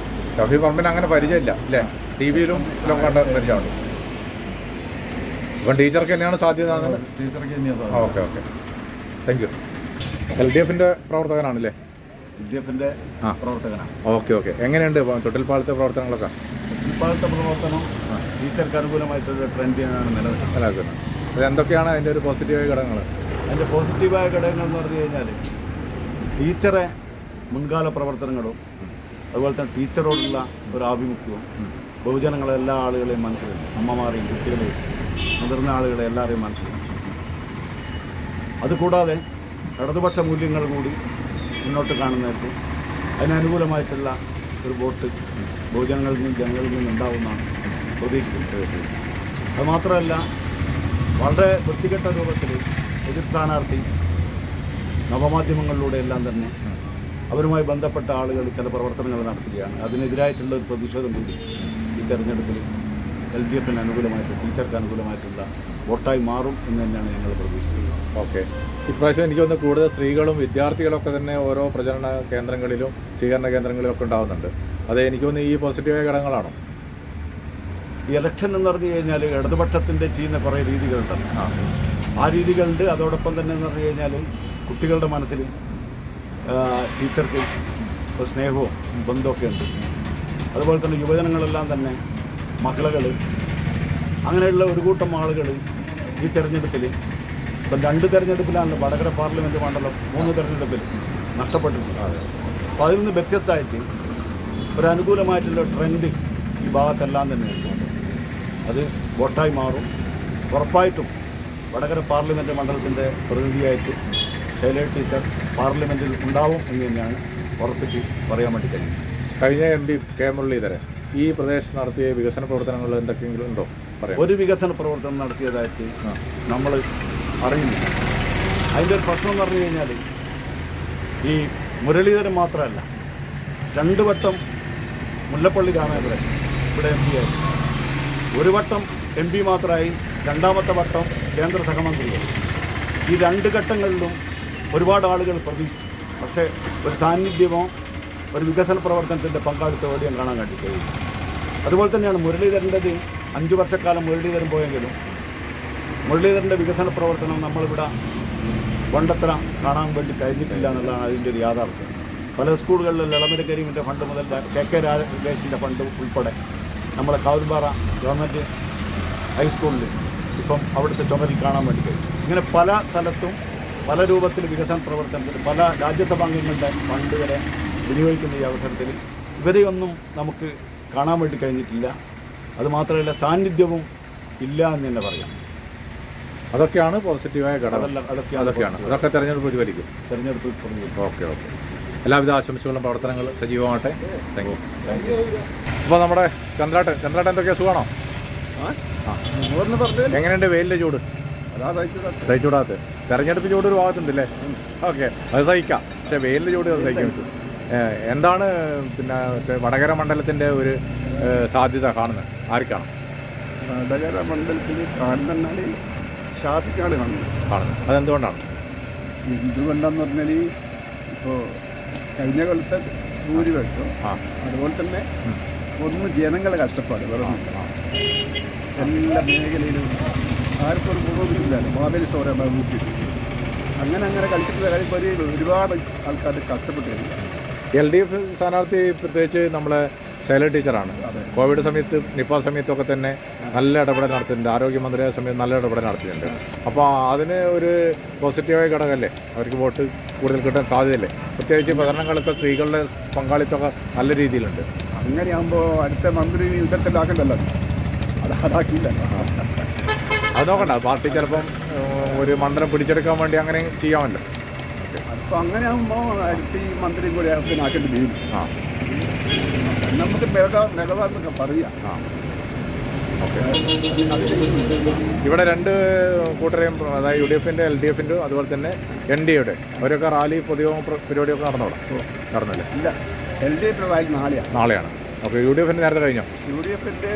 ഷാഫി പറമ്പിന് അങ്ങനെ പരിചയമില്ല അല്ലേ? TV-യിലും കണ്ട പരിചയമുണ്ട്. ഇപ്പം ടീച്ചർക്ക് തന്നെയാണ് സാധ്യത? ടീച്ചർക്ക് തന്നെയാണ്. Okay okay, thank you. LDF-ൻ്റെ പ്രവർത്തകനാണല്ലേ? UDF-ൻ്റെ പ്രവർത്തകനാണ്. Okay okay. എങ്ങനെയുണ്ട് തൊട്ടിൽപ്പാലത്തെ പ്രവർത്തനങ്ങളൊക്കെ? തൊട്ടിൽപ്പാലത്തെ പ്രവർത്തനം ടീച്ചർക്ക് അനുകൂലമായിട്ടൊരു ട്രെൻഡിനാണ് നിലനിൽക്കുന്നത്. അത് എന്തൊക്കെയാണ് അതിൻ്റെ ഒരു പോസിറ്റീവായ ഘടകങ്ങൾ? അതിൻ്റെ പോസിറ്റീവായ ഘടകങ്ങൾ എന്ന് പറഞ്ഞു കഴിഞ്ഞാൽ ടീച്ചറെ മുൻകാല പ്രവർത്തനങ്ങളും അതുപോലെ തന്നെ ടീച്ചറോടുള്ള ഒരു ആഭിമുഖ്യവും ബഹുജനങ്ങളെ എല്ലാ ആളുകളെയും മനസ്സിലുണ്ട്. അമ്മമാരെയും കുട്ടികളെയും മുതിർന്ന ആളുകളെ എല്ലാവരെയും മനസ്സിലുണ്ട്. അതുകൂടാതെ ഇടതുപക്ഷ മൂല്യങ്ങൾ കൂടി മുന്നോട്ട് കാണുന്നതിന് അതിനനുകൂലമായിട്ടുള്ള ഒരു വോട്ട് ബഹുജനങ്ങളിൽ നിന്നും ജനങ്ങളിൽ നിന്നും ഉണ്ടാവുമെന്നാണ് പ്രതീക്ഷിക്കുന്നത്. അതുമാത്രമല്ല, വളരെ വൃത്തികെട്ട രൂപത്തിൽ എതിർ സ്ഥാനാർത്ഥി നവമാധ്യമങ്ങളിലൂടെ എല്ലാം തന്നെ അവരുമായി ബന്ധപ്പെട്ട ആളുകൾ ചില പ്രവർത്തനങ്ങൾ നടത്തുകയാണ്. അതിനെതിരായിട്ടുള്ള ഒരു പ്രതിഷേധം കൂടി ഈ തെരഞ്ഞെടുപ്പിൽ LDFന് അനുകൂലമായിട്ട്, ടീച്ചർക്ക് അനുകൂലമായിട്ടുള്ള വോട്ടായി മാറും എന്ന് തന്നെയാണ് ഞങ്ങൾ പ്രതീക്ഷിക്കുന്നത്. ഓക്കെ. ഇപ്രാവശ്യം എനിക്ക് തോന്നുന്നു കൂടുതൽ സ്ത്രീകളും വിദ്യാർത്ഥികളൊക്കെ തന്നെ ഓരോ പ്രചരണ കേന്ദ്രങ്ങളിലും സ്വീകരണ കേന്ദ്രങ്ങളിലും ഒക്കെ ഉണ്ടാകുന്നുണ്ട്. അത് എനിക്ക് തോന്നുന്നു ഈ പോസിറ്റീവായ ഘടകങ്ങളാണോ? ഈ ഇലക്ഷൻ എന്ന് പറഞ്ഞു കഴിഞ്ഞാൽ ഇടതുപക്ഷത്തിൻ്റെ ചെയ്യുന്ന കുറേ രീതികളുണ്ട്. ആ രീതികളുണ്ട്. അതോടൊപ്പം തന്നെ എന്ന് പറഞ്ഞു കഴിഞ്ഞാൽ കുട്ടികളുടെ മനസ്സിൽ ടീച്ചർക്ക് ഒരു സ്നേഹവും ബന്ധമൊക്കെ ഉണ്ട്. അതുപോലെ തന്നെ യുവജനങ്ങളെല്ലാം തന്നെ മക്കളകൾ, അങ്ങനെയുള്ള ഒരു കൂട്ടം ആളുകൾ ഈ തെരഞ്ഞെടുപ്പിൽ ഇപ്പം 2 തെരഞ്ഞെടുപ്പിലാണ് വടകര പാർലമെൻറ്റ് മണ്ഡലം 3 തെരഞ്ഞെടുപ്പിൽ നഷ്ടപ്പെട്ടിട്ടുണ്ട്. അപ്പോൾ അതിൽ നിന്ന് വ്യത്യസ്തമായിട്ട് ഒരു അനുകൂലമായിട്ടുള്ള ട്രെൻഡ് ഈ ഭാഗത്തെല്ലാം തന്നെ ഉണ്ട്. അത് വോട്ടായി മാറും. ഉറപ്പായിട്ടും വടകര പാർലമെൻറ്റ് മണ്ഡലത്തിൻ്റെ പ്രതിനിധിയായിട്ട് ശൈലജ ടീച്ചർ പാർലമെൻറ്റിൽ ഉണ്ടാവും എന്ന് തന്നെയാണ് ഉറപ്പിച്ച് പറയാൻ വേണ്ടി കഴിയും. കഴിഞ്ഞ MP കെ മുരളീധരൻ ഈ പ്രദേശത്ത് നടത്തിയ വികസന പ്രവർത്തനങ്ങൾ എന്തൊക്കെയെങ്കിലും ഉണ്ടോ പറയാം? ഒരു വികസന പ്രവർത്തനം നടത്തിയതായിട്ട് നമ്മൾ അറിയുന്നില്ല. അതിൻ്റെ ഒരു പ്രശ്നം എന്ന് പറഞ്ഞു കഴിഞ്ഞാൽ ഈ മുരളീധരൻ മാത്രമല്ല, 2 വട്ടം മുല്ലപ്പള്ളി രാമേന്ദ്രൻ ഇവിടെ MP ആയി, 1 വട്ടം MP മാത്രമായി, 2ാമത്തെ വട്ടം കേന്ദ്ര സഹമന്ത്രിയായി. ഈ 2 ഘട്ടങ്ങളിലും ഒരുപാട് ആളുകൾ പ്രതീക്ഷിച്ചു. പക്ഷേ ഒരു സാന്നിധ്യമോ ഒരു വികസന പ്രവർത്തനത്തിൻ്റെ പങ്കാളിത്തം എവിടെയും കാണാൻ കഴിയും. അതുപോലെ തന്നെയാണ് മുരളീധരൻ്റെത്. 5 വർഷക്കാലം മുരളീധരൻ പോയെങ്കിലും മുരളീധരൻ്റെ വികസന പ്രവർത്തനം നമ്മളിവിടെ പണ്ടത്ര കാണാൻ വേണ്ടി കഴിഞ്ഞിട്ടില്ല എന്നുള്ളതാണ് അതിൻ്റെ ഒരു യാഥാർത്ഥ്യം. പല സ്കൂളുകളിൽ ഇളമര കരീമിൻ്റെ ഫണ്ട് മുതൽ KK രാജേഷിൻ്റെ ഫണ്ട് ഉൾപ്പെടെ നമ്മളെ കാവുംപാറ ഗവൺമെൻറ് ഹൈസ്കൂളിൽ ഇപ്പം അവിടുത്തെ ചുമരിൽ കാണാൻ വേണ്ടി കഴിയും. ഇങ്ങനെ പല സ്ഥലത്തും പല രൂപത്തിൽ വികസന പ്രവർത്തനത്തിൽ പല രാജ്യസഭാംഗങ്ങളുടെ ഫണ്ട് വരെ വിനിയോഗിക്കുന്ന ഈ അവസരത്തിൽ ഇവരെയൊന്നും നമുക്ക് കാണാൻ വേണ്ടി കഴിഞ്ഞിട്ടില്ല. അതുമാത്രമല്ല, സാന്നിധ്യവും ഇല്ല എന്ന് തന്നെ പറയാം. അതൊക്കെയാണ് പോസിറ്റീവായ ഘടകം. അതൊക്കെ തെരഞ്ഞെടുപ്പ് പ്രതിഫലിക്കും. തെരഞ്ഞെടുപ്പ് ഓക്കെ. എല്ലാവിധ ആശംസകളും പ്രവർത്തനങ്ങൾ സജീവമാകട്ടെ. Thank you. അപ്പോൾ നമ്മുടെ ചന്ദ്രാട്ടൻ എന്തൊക്കെയാണ് സുഖമാണോ? എങ്ങനെയുണ്ട് വെയിലിൻ്റെ ചൂട്? സഹിച്ചൂടാത്ത തെരഞ്ഞെടുപ്പ് ചൂട് ഒരു ഭാഗത്തുണ്ടല്ലേ? ഓക്കെ, അത് സഹിക്കാം. പക്ഷേ വെയിലിൻ്റെ ചൂട് അത് സഹിക്കാൻ പറ്റും. എന്താണ് പിന്നെ വടകര മണ്ഡലത്തിൻ്റെ ഒരു സാധ്യത കാണുന്നത്? ആർക്കാണ് വടകര മണ്ഡലത്തിൽ കാണുന്നാൽ ഷാഫിക്കാണ് കാണുന്നത്. അതെന്തുകൊണ്ടാണ്? എന്തുകൊണ്ടാന്ന് പറഞ്ഞാൽ ഇപ്പോൾ കഴിഞ്ഞ കൊല്ലത്തെ ഭൂരിപക്ഷം, അതുപോലെ തന്നെ ഒന്ന് ജനങ്ങളെ കഷ്ടപ്പാട് എല്ലാ മേഖലയിലും ആർക്കും ഒരു കുറവില്ലല്ലോ. മാവേലി സോറ കൂട്ടി അങ്ങനെ കളിച്ചിട്ടുള്ള കാര്യം ഒരുപാട് ആൾക്കാർ കഷ്ടപ്പെട്ടു കഴിഞ്ഞു. LDF സ്ഥാനാർത്ഥി പ്രത്യേകിച്ച് നമ്മളെ ശൈലജ ടീച്ചറാണ്. കോവിഡ് സമയത്ത്, നിപ്പ സമയത്തൊക്കെ തന്നെ നല്ല ഇടപെടൽ നടത്തിയിട്ടുണ്ട്. ആരോഗ്യമന്ത്രിയായ സമയത്ത് നല്ല ഇടപെടൽ നടത്തിയിട്ടുണ്ട്. അപ്പോൾ അതിന് ഒരു പോസിറ്റീവായ ഘടകമല്ലേ? അവർക്ക് വോട്ട് കൂടുതൽ കിട്ടാൻ സാധ്യതയല്ലേ? പ്രത്യേകിച്ച് പ്രചരണങ്ങളൊക്കെ സ്ത്രീകളുടെ പങ്കാളിത്തമൊക്കെ നല്ല രീതിയിലുണ്ട്. അങ്ങനെയാകുമ്പോൾ അടുത്ത മന്ത്രി യുദ്ധത്തിലാക്കണ്ടല്ലോ, അതാക്കിയില്ല. അത് നോക്കണ്ട, പാർട്ടി ചിലപ്പം ഒരു മണ്ഡലം പിടിച്ചെടുക്കാൻ വേണ്ടി അങ്ങനെ ചെയ്യാമല്ലോ. അപ്പോൾ അങ്ങനെ ആകുമ്പോൾ അടുത്ത ഈ മന്ത്രി കൂടെ ആക്കേണ്ടി വരും. നമുക്ക് മെഗവാന്നൊക്കെ പറയാം. ഓക്കെ. ഇവിടെ 2 കൂട്ടരെയും, അതായത് UDFൻ്റെ LDFൻ്റെ അതുപോലെ തന്നെ NDAയുടെ അവരൊക്കെ റാലി പൊതുയോഗം പരിപാടിയൊക്കെ നടന്നല്ലേ? ഇല്ല, LDF റാലി നാളെയാണ്. ഓക്കെ. UDFൻ്റെ നേരത്തെ കഴിഞ്ഞോ? UDFൻ്റെ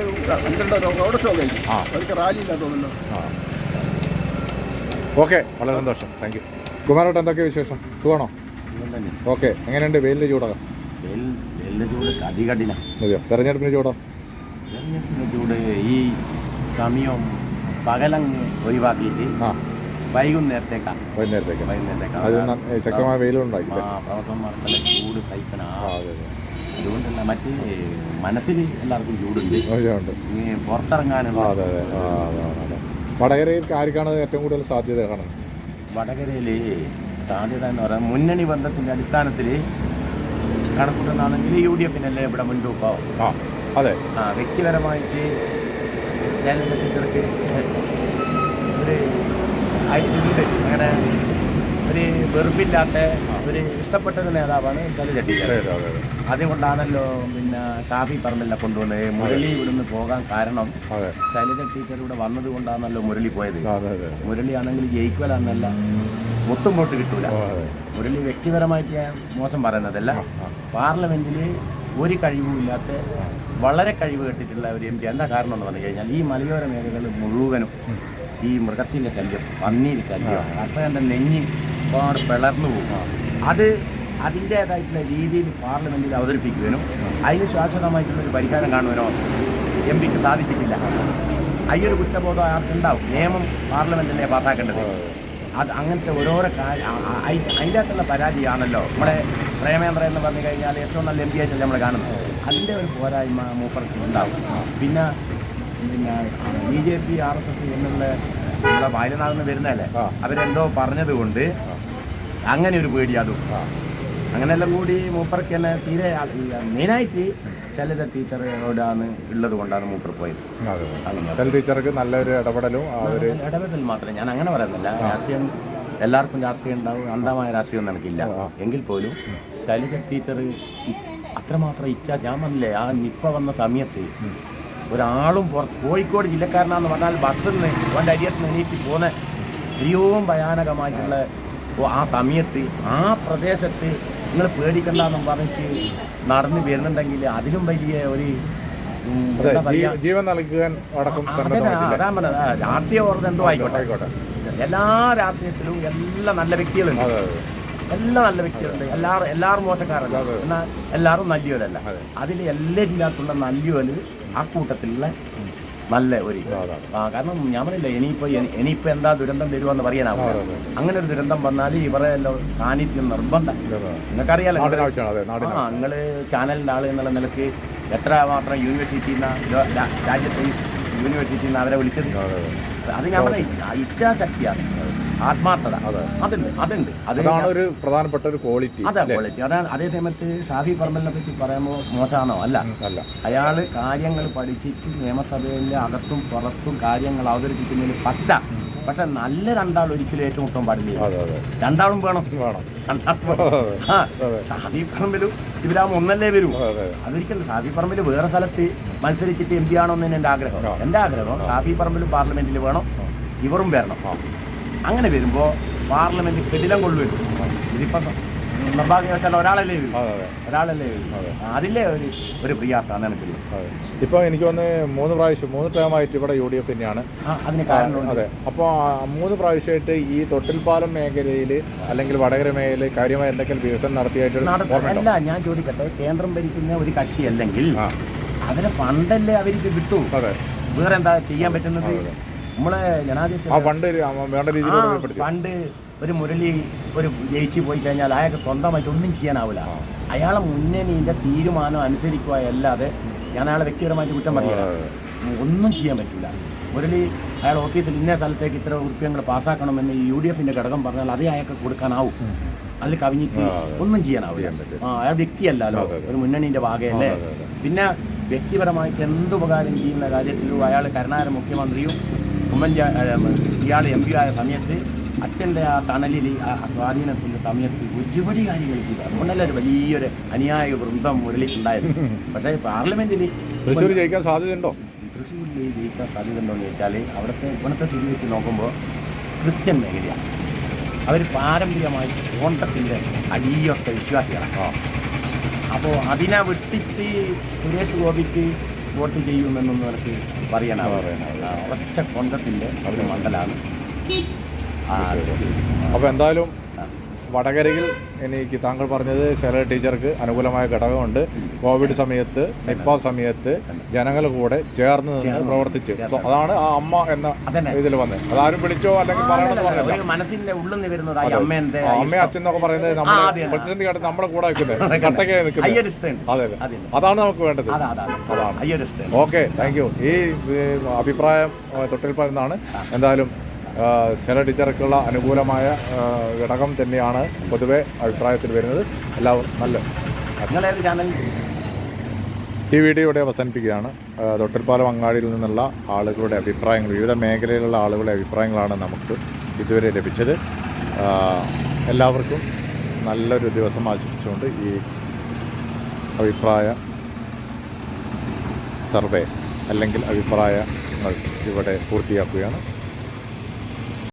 12 റോഡ് ഷോ കഴിഞ്ഞു. അവർക്ക് റാലി ഇല്ല തോന്നുന്നു. ഓക്കെ, വളരെ സന്തോഷം. Thank you. കുമാരോട്ട് എന്തൊക്കെയാണ് വിശേഷം? സുഖമാണോ? ഓക്കെ. എങ്ങനെയുണ്ട് വെയിലിൻ്റെ ചൂടൊക്കെ? അതെയോ? തെരഞ്ഞെടുപ്പിന് ചൂടോ? തെരഞ്ഞെടുപ്പിന് ചൂട് ഈ സമയം പകലങ്ങ് ഒഴിവാക്കിയിട്ട് വൈകുന്നേരത്തേക്ക് അത് ശക്തമായ വെയിലുണ്ടായി. ചൂട് സഹിക്കണ. അതുകൊണ്ടല്ല, മറ്റ് മനസ്സിൽ എല്ലാവർക്കും ചൂടുണ്ട്. പുറത്തിറങ്ങാനുള്ള. വടകരയിൽ ആർക്കാണ് ഏറ്റവും കൂടുതൽ സാധ്യത കാണുന്നത്? വടകരയിൽ സാധ്യത എന്ന് പറയാൻ മുന്നണി ബന്ധത്തിൻ്റെ അടിസ്ഥാനത്തിൽ കണക്കൂട്ടുന്നതാണെങ്കിൽ UDFനല്ലേ ഇവിടെ മുൻതൂക്കം. അതെ. വ്യക്തിപരമായിട്ട് ശൈലജ ടീച്ചർക്ക് ഒരു ഉണ്ട്, അങ്ങനെ ഒരു വെറുപ്പില്ലാത്ത ഒരു ഇഷ്ടപ്പെട്ട ഒരു നേതാവാണ് ശൈലജ ടീച്ചർ. അതുകൊണ്ടാണല്ലോ പിന്നെ ഷാഫി പറമ്പിലിനെ കൊണ്ടുവന്നത്. മുരളി ഇവിടുന്ന് പോകാൻ കാരണം ശൈലജ ടീച്ചർ ഇവിടെ വന്നത് കൊണ്ടാണല്ലോ മുരളി പോയത്. മുരളി ആണെങ്കിൽ ജയിക്കുവലെന്നല്ല, മുട്ടും പോട്ട് കിട്ടൂല. മുരളി വ്യക്തിപരമായിട്ട് ഞാൻ മോശം പറയുന്നതല്ല, പാർലമെന്റിൽ ഒരു കഴിവുമില്ലാത്ത വളരെ കഴിവ് കെട്ടിട്ടുള്ള ഒരു MP. എന്താ കാരണം എന്ന് പറഞ്ഞു കഴിഞ്ഞാൽ ഈ മലയോര മേഖലകൾ മുഴുവനും ഈ മൃഗത്തിൻ്റെ ശല്യം, പന്നീര് ശല്യം, കർഷകൻ്റെ നെഞ്ഞ് ഒരുപാട് പിളർന്നു പോകും. അത് അതിൻ്റേതായിട്ടുള്ള രീതിയിൽ പാർലമെൻറ്റിൽ അവതരിപ്പിക്കുവാനും അതിന് ശാശ്വതമായിട്ടുള്ളൊരു പരിഹാരം കാണുവാനോ MP-ക്ക് സാധിച്ചിട്ടില്ല. അയ്യൊരു കുറ്റബോധം അയാൾക്കുണ്ടാവും. നിയമം പാർലമെൻറ്റിനെ പാസ്സാക്കേണ്ടത്. അത് അങ്ങനത്തെ ഓരോരോ അതിൻ്റെ അകത്തുള്ള പരാജയമാണല്ലോ നമ്മുടെ പ്രേമേന്ദ്ര എന്ന് പറഞ്ഞു കഴിഞ്ഞാൽ ഏറ്റവും നല്ല MP ആയിട്ടല്ലേ നമ്മൾ കാണുന്നത്. അതിൻ്റെ ഒരു പോരായ്മ മൂപ്പർക്ക് ഉണ്ടാവും. പിന്നെ BJP RSS എന്നുള്ള നമ്മുടെ വായനാണെന്ന് വരുന്നതല്ലേ, അവരെന്തോ പറഞ്ഞത് കൊണ്ട് അങ്ങനെ ഒരു പേടി അതും അങ്ങനെയെല്ലാം കൂടി മൂപ്പർക്ക് തന്നെ തീരെ മെയിനായിട്ട് ശൈലജ ടീച്ചറിനോടാണ് ഉള്ളത് കൊണ്ടാണ് മൂപ്പർ പോയത്. ടീച്ചർക്ക് നല്ലൊരു ഇടപെടലും ഇടപെടൽ മാത്രമേ ഞാൻ അങ്ങനെ പറയുന്നില്ല. രാഷ്ട്രീയം എല്ലാവർക്കും രാഷ്ട്രീയം ഉണ്ടാവും, അന്ധമായ രാഷ്ട്രീയം എനിക്കില്ല. എങ്കിൽ പോലും ശൈലജ ടീച്ചർ അത്രമാത്രം ഞാൻ പറഞ്ഞില്ലേ, ആ നിപ്പ വന്ന സമയത്ത് ഒരാളും കോഴിക്കോട് ജില്ലക്കാരനാണെന്ന് പറഞ്ഞാൽ ബസ്സിൽ നിന്ന് അവൻ്റെ അരിയത്ത് നിന്ന് എണീറ്റ് പോകുന്ന എത്രയും ഭയാനകമായിട്ടുള്ള ആ സമയത്ത് ആ പ്രദേശത്ത് നിങ്ങൾ പേടിക്കണ്ടെന്നും പറഞ്ഞിട്ട് നടന്ന് വരുന്നുണ്ടെങ്കിൽ അതിലും വലിയ ഒരു ജീവൻ നൽകാൻ അതാ പറഞ്ഞത്. രാഷ്ട്രീയ ഓർമ്മ എന്തോ ആയിക്കോട്ടെ, എല്ലാ രാഷ്ട്രീയത്തിലും എല്ലാ നല്ല വ്യക്തികളുണ്ട്, എല്ലാ നല്ല വ്യക്തികളുണ്ട്. എല്ലാവരും മോശക്കാരല്ല, എന്നാൽ എല്ലാവരും നല്ലവരല്ല. അതിൽ എല്ലാ ജില്ലത്തുള്ള നല്ലവര് ആ കൂട്ടത്തിലുള്ള നല്ല ഒരു കാരണം ഞാൻ പറയില്ല, ഇനിയിപ്പോൾ എന്താ ദുരന്തം വരുമെന്ന് പറയാനാവില്ല. അങ്ങനെ ഒരു ദുരന്തം വന്നാൽ ഇവരെ സാന്നിധ്യം നിർബന്ധം. നിങ്ങൾക്കറിയാലോ, നിങ്ങൾ ചാനലിൻ്റെ ആൾ എന്നുള്ള നിലയ്ക്ക് എത്ര മാത്രം യൂണിവേഴ്സിറ്റിയിൽ നിന്ന് രാജ്യത്തെ യൂണിവേഴ്സിറ്റിയിൽ നിന്ന് അവരെ വിളിച്ചത്. അത് ഞാൻ പറയാം, ഇച്ഛാശക്തിയാണ്, ആത്മാർത്ഥത. അതുണ്ട്. അതാണ് ഒരു പ്രധാനപ്പെട്ട ഒരു ക്വാളിറ്റി. അതാ ക്വാളിറ്റി. അതാണ്. അതേ സമയത്ത് ഷാഫി പറമ്പലിനെ പറ്റി പറയുമ്പോൾ മോശമാണോ? അല്ല. അയാൾ കാര്യങ്ങൾ പഠിച്ചിട്ട് നിയമസഭയിലെ അകത്തും പുറത്തും കാര്യങ്ങൾ അവതരിപ്പിക്കുന്നതിന് ഫസ്റ്റാ. പക്ഷെ നല്ല രണ്ടാൾ ഒരിക്കലും ഏറ്റുമുട്ടാൻ പാടില്ല. രണ്ടാളും വേണം. ഷാഫി പറമ്പിലും ഇവരാകുമ്പോൾ ഒന്നല്ലേ വരൂ. അതൊരിക്കലും ഷാഫി പറമ്പിൽ വേറെ സ്ഥലത്ത് മത്സരിച്ചിട്ട് MP ആണോന്ന് എൻ്റെ ആഗ്രഹം. എൻ്റെ ആഗ്രഹം ഷാഫി പറമ്പിലും പാർലമെന്റിൽ വേണം, ഇവരും വരണം. അങ്ങനെ വരുമ്പോൾ പാർലമെന്റ് കെടിലം കൊള്ളുവരും. ഇതിപ്പം നിർഭാഗ്യവശാൽ ഒരാളല്ലേ വരും. അതിലെ ഒരു പ്രയാസമാണ് എനിക്കുള്ളത്. ഇപ്പോൾ എനിക്ക് വന്ന് 3 ടേമായിട്ട് ഇവിടെ UDF തന്നെയാണ് അതിന് കാരണം. അതെ. അപ്പോൾ 3 പ്രാവശ്യമായിട്ട് ഈ തൊട്ടിൽപ്പാലം മേഖലയിൽ അല്ലെങ്കിൽ വടകര മേഖലയിൽ കാര്യമായ എന്തെങ്കിലും വികസനം നടത്തിയായിട്ടല്ല. ഞാൻ ചോദിക്കട്ടെ, കേന്ദ്രം ഭരിക്കുന്ന ഒരു കക്ഷി അല്ലെങ്കിൽ അവരെ ഫണ്ടല്ലേ അവർക്ക് കിട്ടൂ. വേറെ എന്താ ചെയ്യാൻ പറ്റുന്നത്? നമ്മളെ ജനാധിപത്യ ഫണ്ട് ഒരു മുരളി ഒരു ജയിച്ചു പോയി കഴിഞ്ഞാൽ അയാൾക്ക് സ്വന്തമായിട്ട് ഒന്നും ചെയ്യാനാവില്ല. അയാളെ മുന്നണിയുടെ തീരുമാനം അനുസരിക്കുക അല്ലാതെ ഞാൻ അയാളെ വ്യക്തിപരമായിട്ട് കുറ്റം പറയുക ഒന്നും ചെയ്യാൻ പറ്റില്ല. മുരളി അയാൾ ഓഫീസിൽ ഇന്ന സ്ഥലത്തേക്ക് ഇത്ര ഉറുപ്പ്യങ്ങൾ പാസ്സാക്കണമെന്ന് UDFന്റെ ഘടകം പറഞ്ഞാൽ അതേ അയാൾക്ക് കൊടുക്കാനാവും. അതിൽ കവിഞ്ഞിട്ട് ഒന്നും ചെയ്യാനാവില്ല. അയാൾ വ്യക്തിയല്ലല്ലോ, ഒരു മുന്നണിൻ്റെ ഭാഗമല്ലേ. പിന്നെ വ്യക്തിപരമായിട്ട് എന്തുപകാരം ചെയ്യുന്ന കാര്യത്തിലും അയാൾ കരുണാകരൻ മുഖ്യമന്ത്രിയും ഇയാൾ MP ആയ സമയത്ത് അച്ഛൻ്റെ ആ തണലിൽ ആ സ്വാധീനത്തിൻ്റെ സമയത്ത് ഒരുപടി കാര്യങ്ങൾ ചെയ്തു. അതുകൊണ്ടല്ല ഒരു വലിയൊരു അനുയായ വൃന്ദം മുരളിക്കുണ്ടായിരുന്നു. പക്ഷേ പാർലമെന്റിൽ തൃശ്ശൂർ ജയിക്കാൻ സാധ്യതയുണ്ടോ? തൃശ്ശൂരിൽ ജയിക്കാൻ സാധ്യതയുണ്ടോ എന്ന് ചോദിച്ചാൽ അവിടുത്തെ ഇവിടുത്തെ സ്ഥിതി വെച്ച് നോക്കുമ്പോൾ ക്രിസ്ത്യൻ മേഖലയാണ്. അവർ പാരമ്പര്യമായി കോൺഗ്രസിൻ്റെ അടിയൊട്ട വിശ്വാസികളാണ്. അപ്പോൾ അതിനെ വിട്ടിട്ട് സുരേഷ് ഗോപിക്ക് വോട്ട് ചെയ്യുമെന്നൊന്നും എനിക്ക് പറയാനാവും. ഒറ്റ കോൺഗ്രസിൻ്റെ ഒരു മണ്ഡലമാണ്. അപ്പോൾ എന്തായാലും വടകരയിൽ എനിക്ക് താങ്കൾ പറഞ്ഞത് ശൈലജ ടീച്ചർക്ക് അനുകൂലമായ ഘടകമുണ്ട്. കോവിഡ് സമയത്ത്, നിപ്പ സമയത്ത് ജനങ്ങൾ കൂടെ ചേർന്ന് നിന്ന് പ്രവർത്തിച്ച് അതാണ് ആ അമ്മ എന്ന ഇതിൽ വന്നത്. അതാരും വിളിച്ചോ അല്ലെങ്കിൽ പറയണമെന്ന് പറഞ്ഞില്ല. മനസ്സിന്റെ ഉള്ളിൽ നിന്ന് വരുന്നത് അമ്മയും അച്ഛൻ എന്നൊക്കെ പറയുന്നത് നമ്മൾ പ്രതിസന്ധി ഘട്ടത്തിൽ നമ്മളെ കൂടെ നിൽക്കുന്നത്, കട്ടക്കേ നിൽക്കുന്നത്. അതെ, അതാണ് നമുക്ക് വേണ്ടത്. അതാണ്. Okay, thank U. ഈ അഭിപ്രായം തൊട്ടിൽപ്പാലെന്നാണ്. എന്തായാലും ശൈലജ ടീച്ചർക്കുള്ള അനുകൂലമായ ഘടകം തന്നെയാണ് പൊതുവെ അഭിപ്രായത്തിൽ വരുന്നത്. എല്ലാവരും നല്ല ഈ വീഡിയോ ഇവിടെ അവസാനിപ്പിക്കുകയാണ്. തൊട്ടിൽപ്പാലം അങ്ങാടിയിൽ നിന്നുള്ള ആളുകളുടെ അഭിപ്രായങ്ങൾ, വിവിധ മേഖലയിലുള്ള ആളുകളുടെ അഭിപ്രായങ്ങളാണ് നമുക്ക് ഇതുവരെ ലഭിച്ചത്. എല്ലാവർക്കും നല്ലൊരു ദിവസം ആശംസിച്ചുകൊണ്ട് ഈ അഭിപ്രായ സർവേ അല്ലെങ്കിൽ അഭിപ്രായങ്ങൾ ഇവിടെ പൂർത്തിയാക്കുകയാണ്.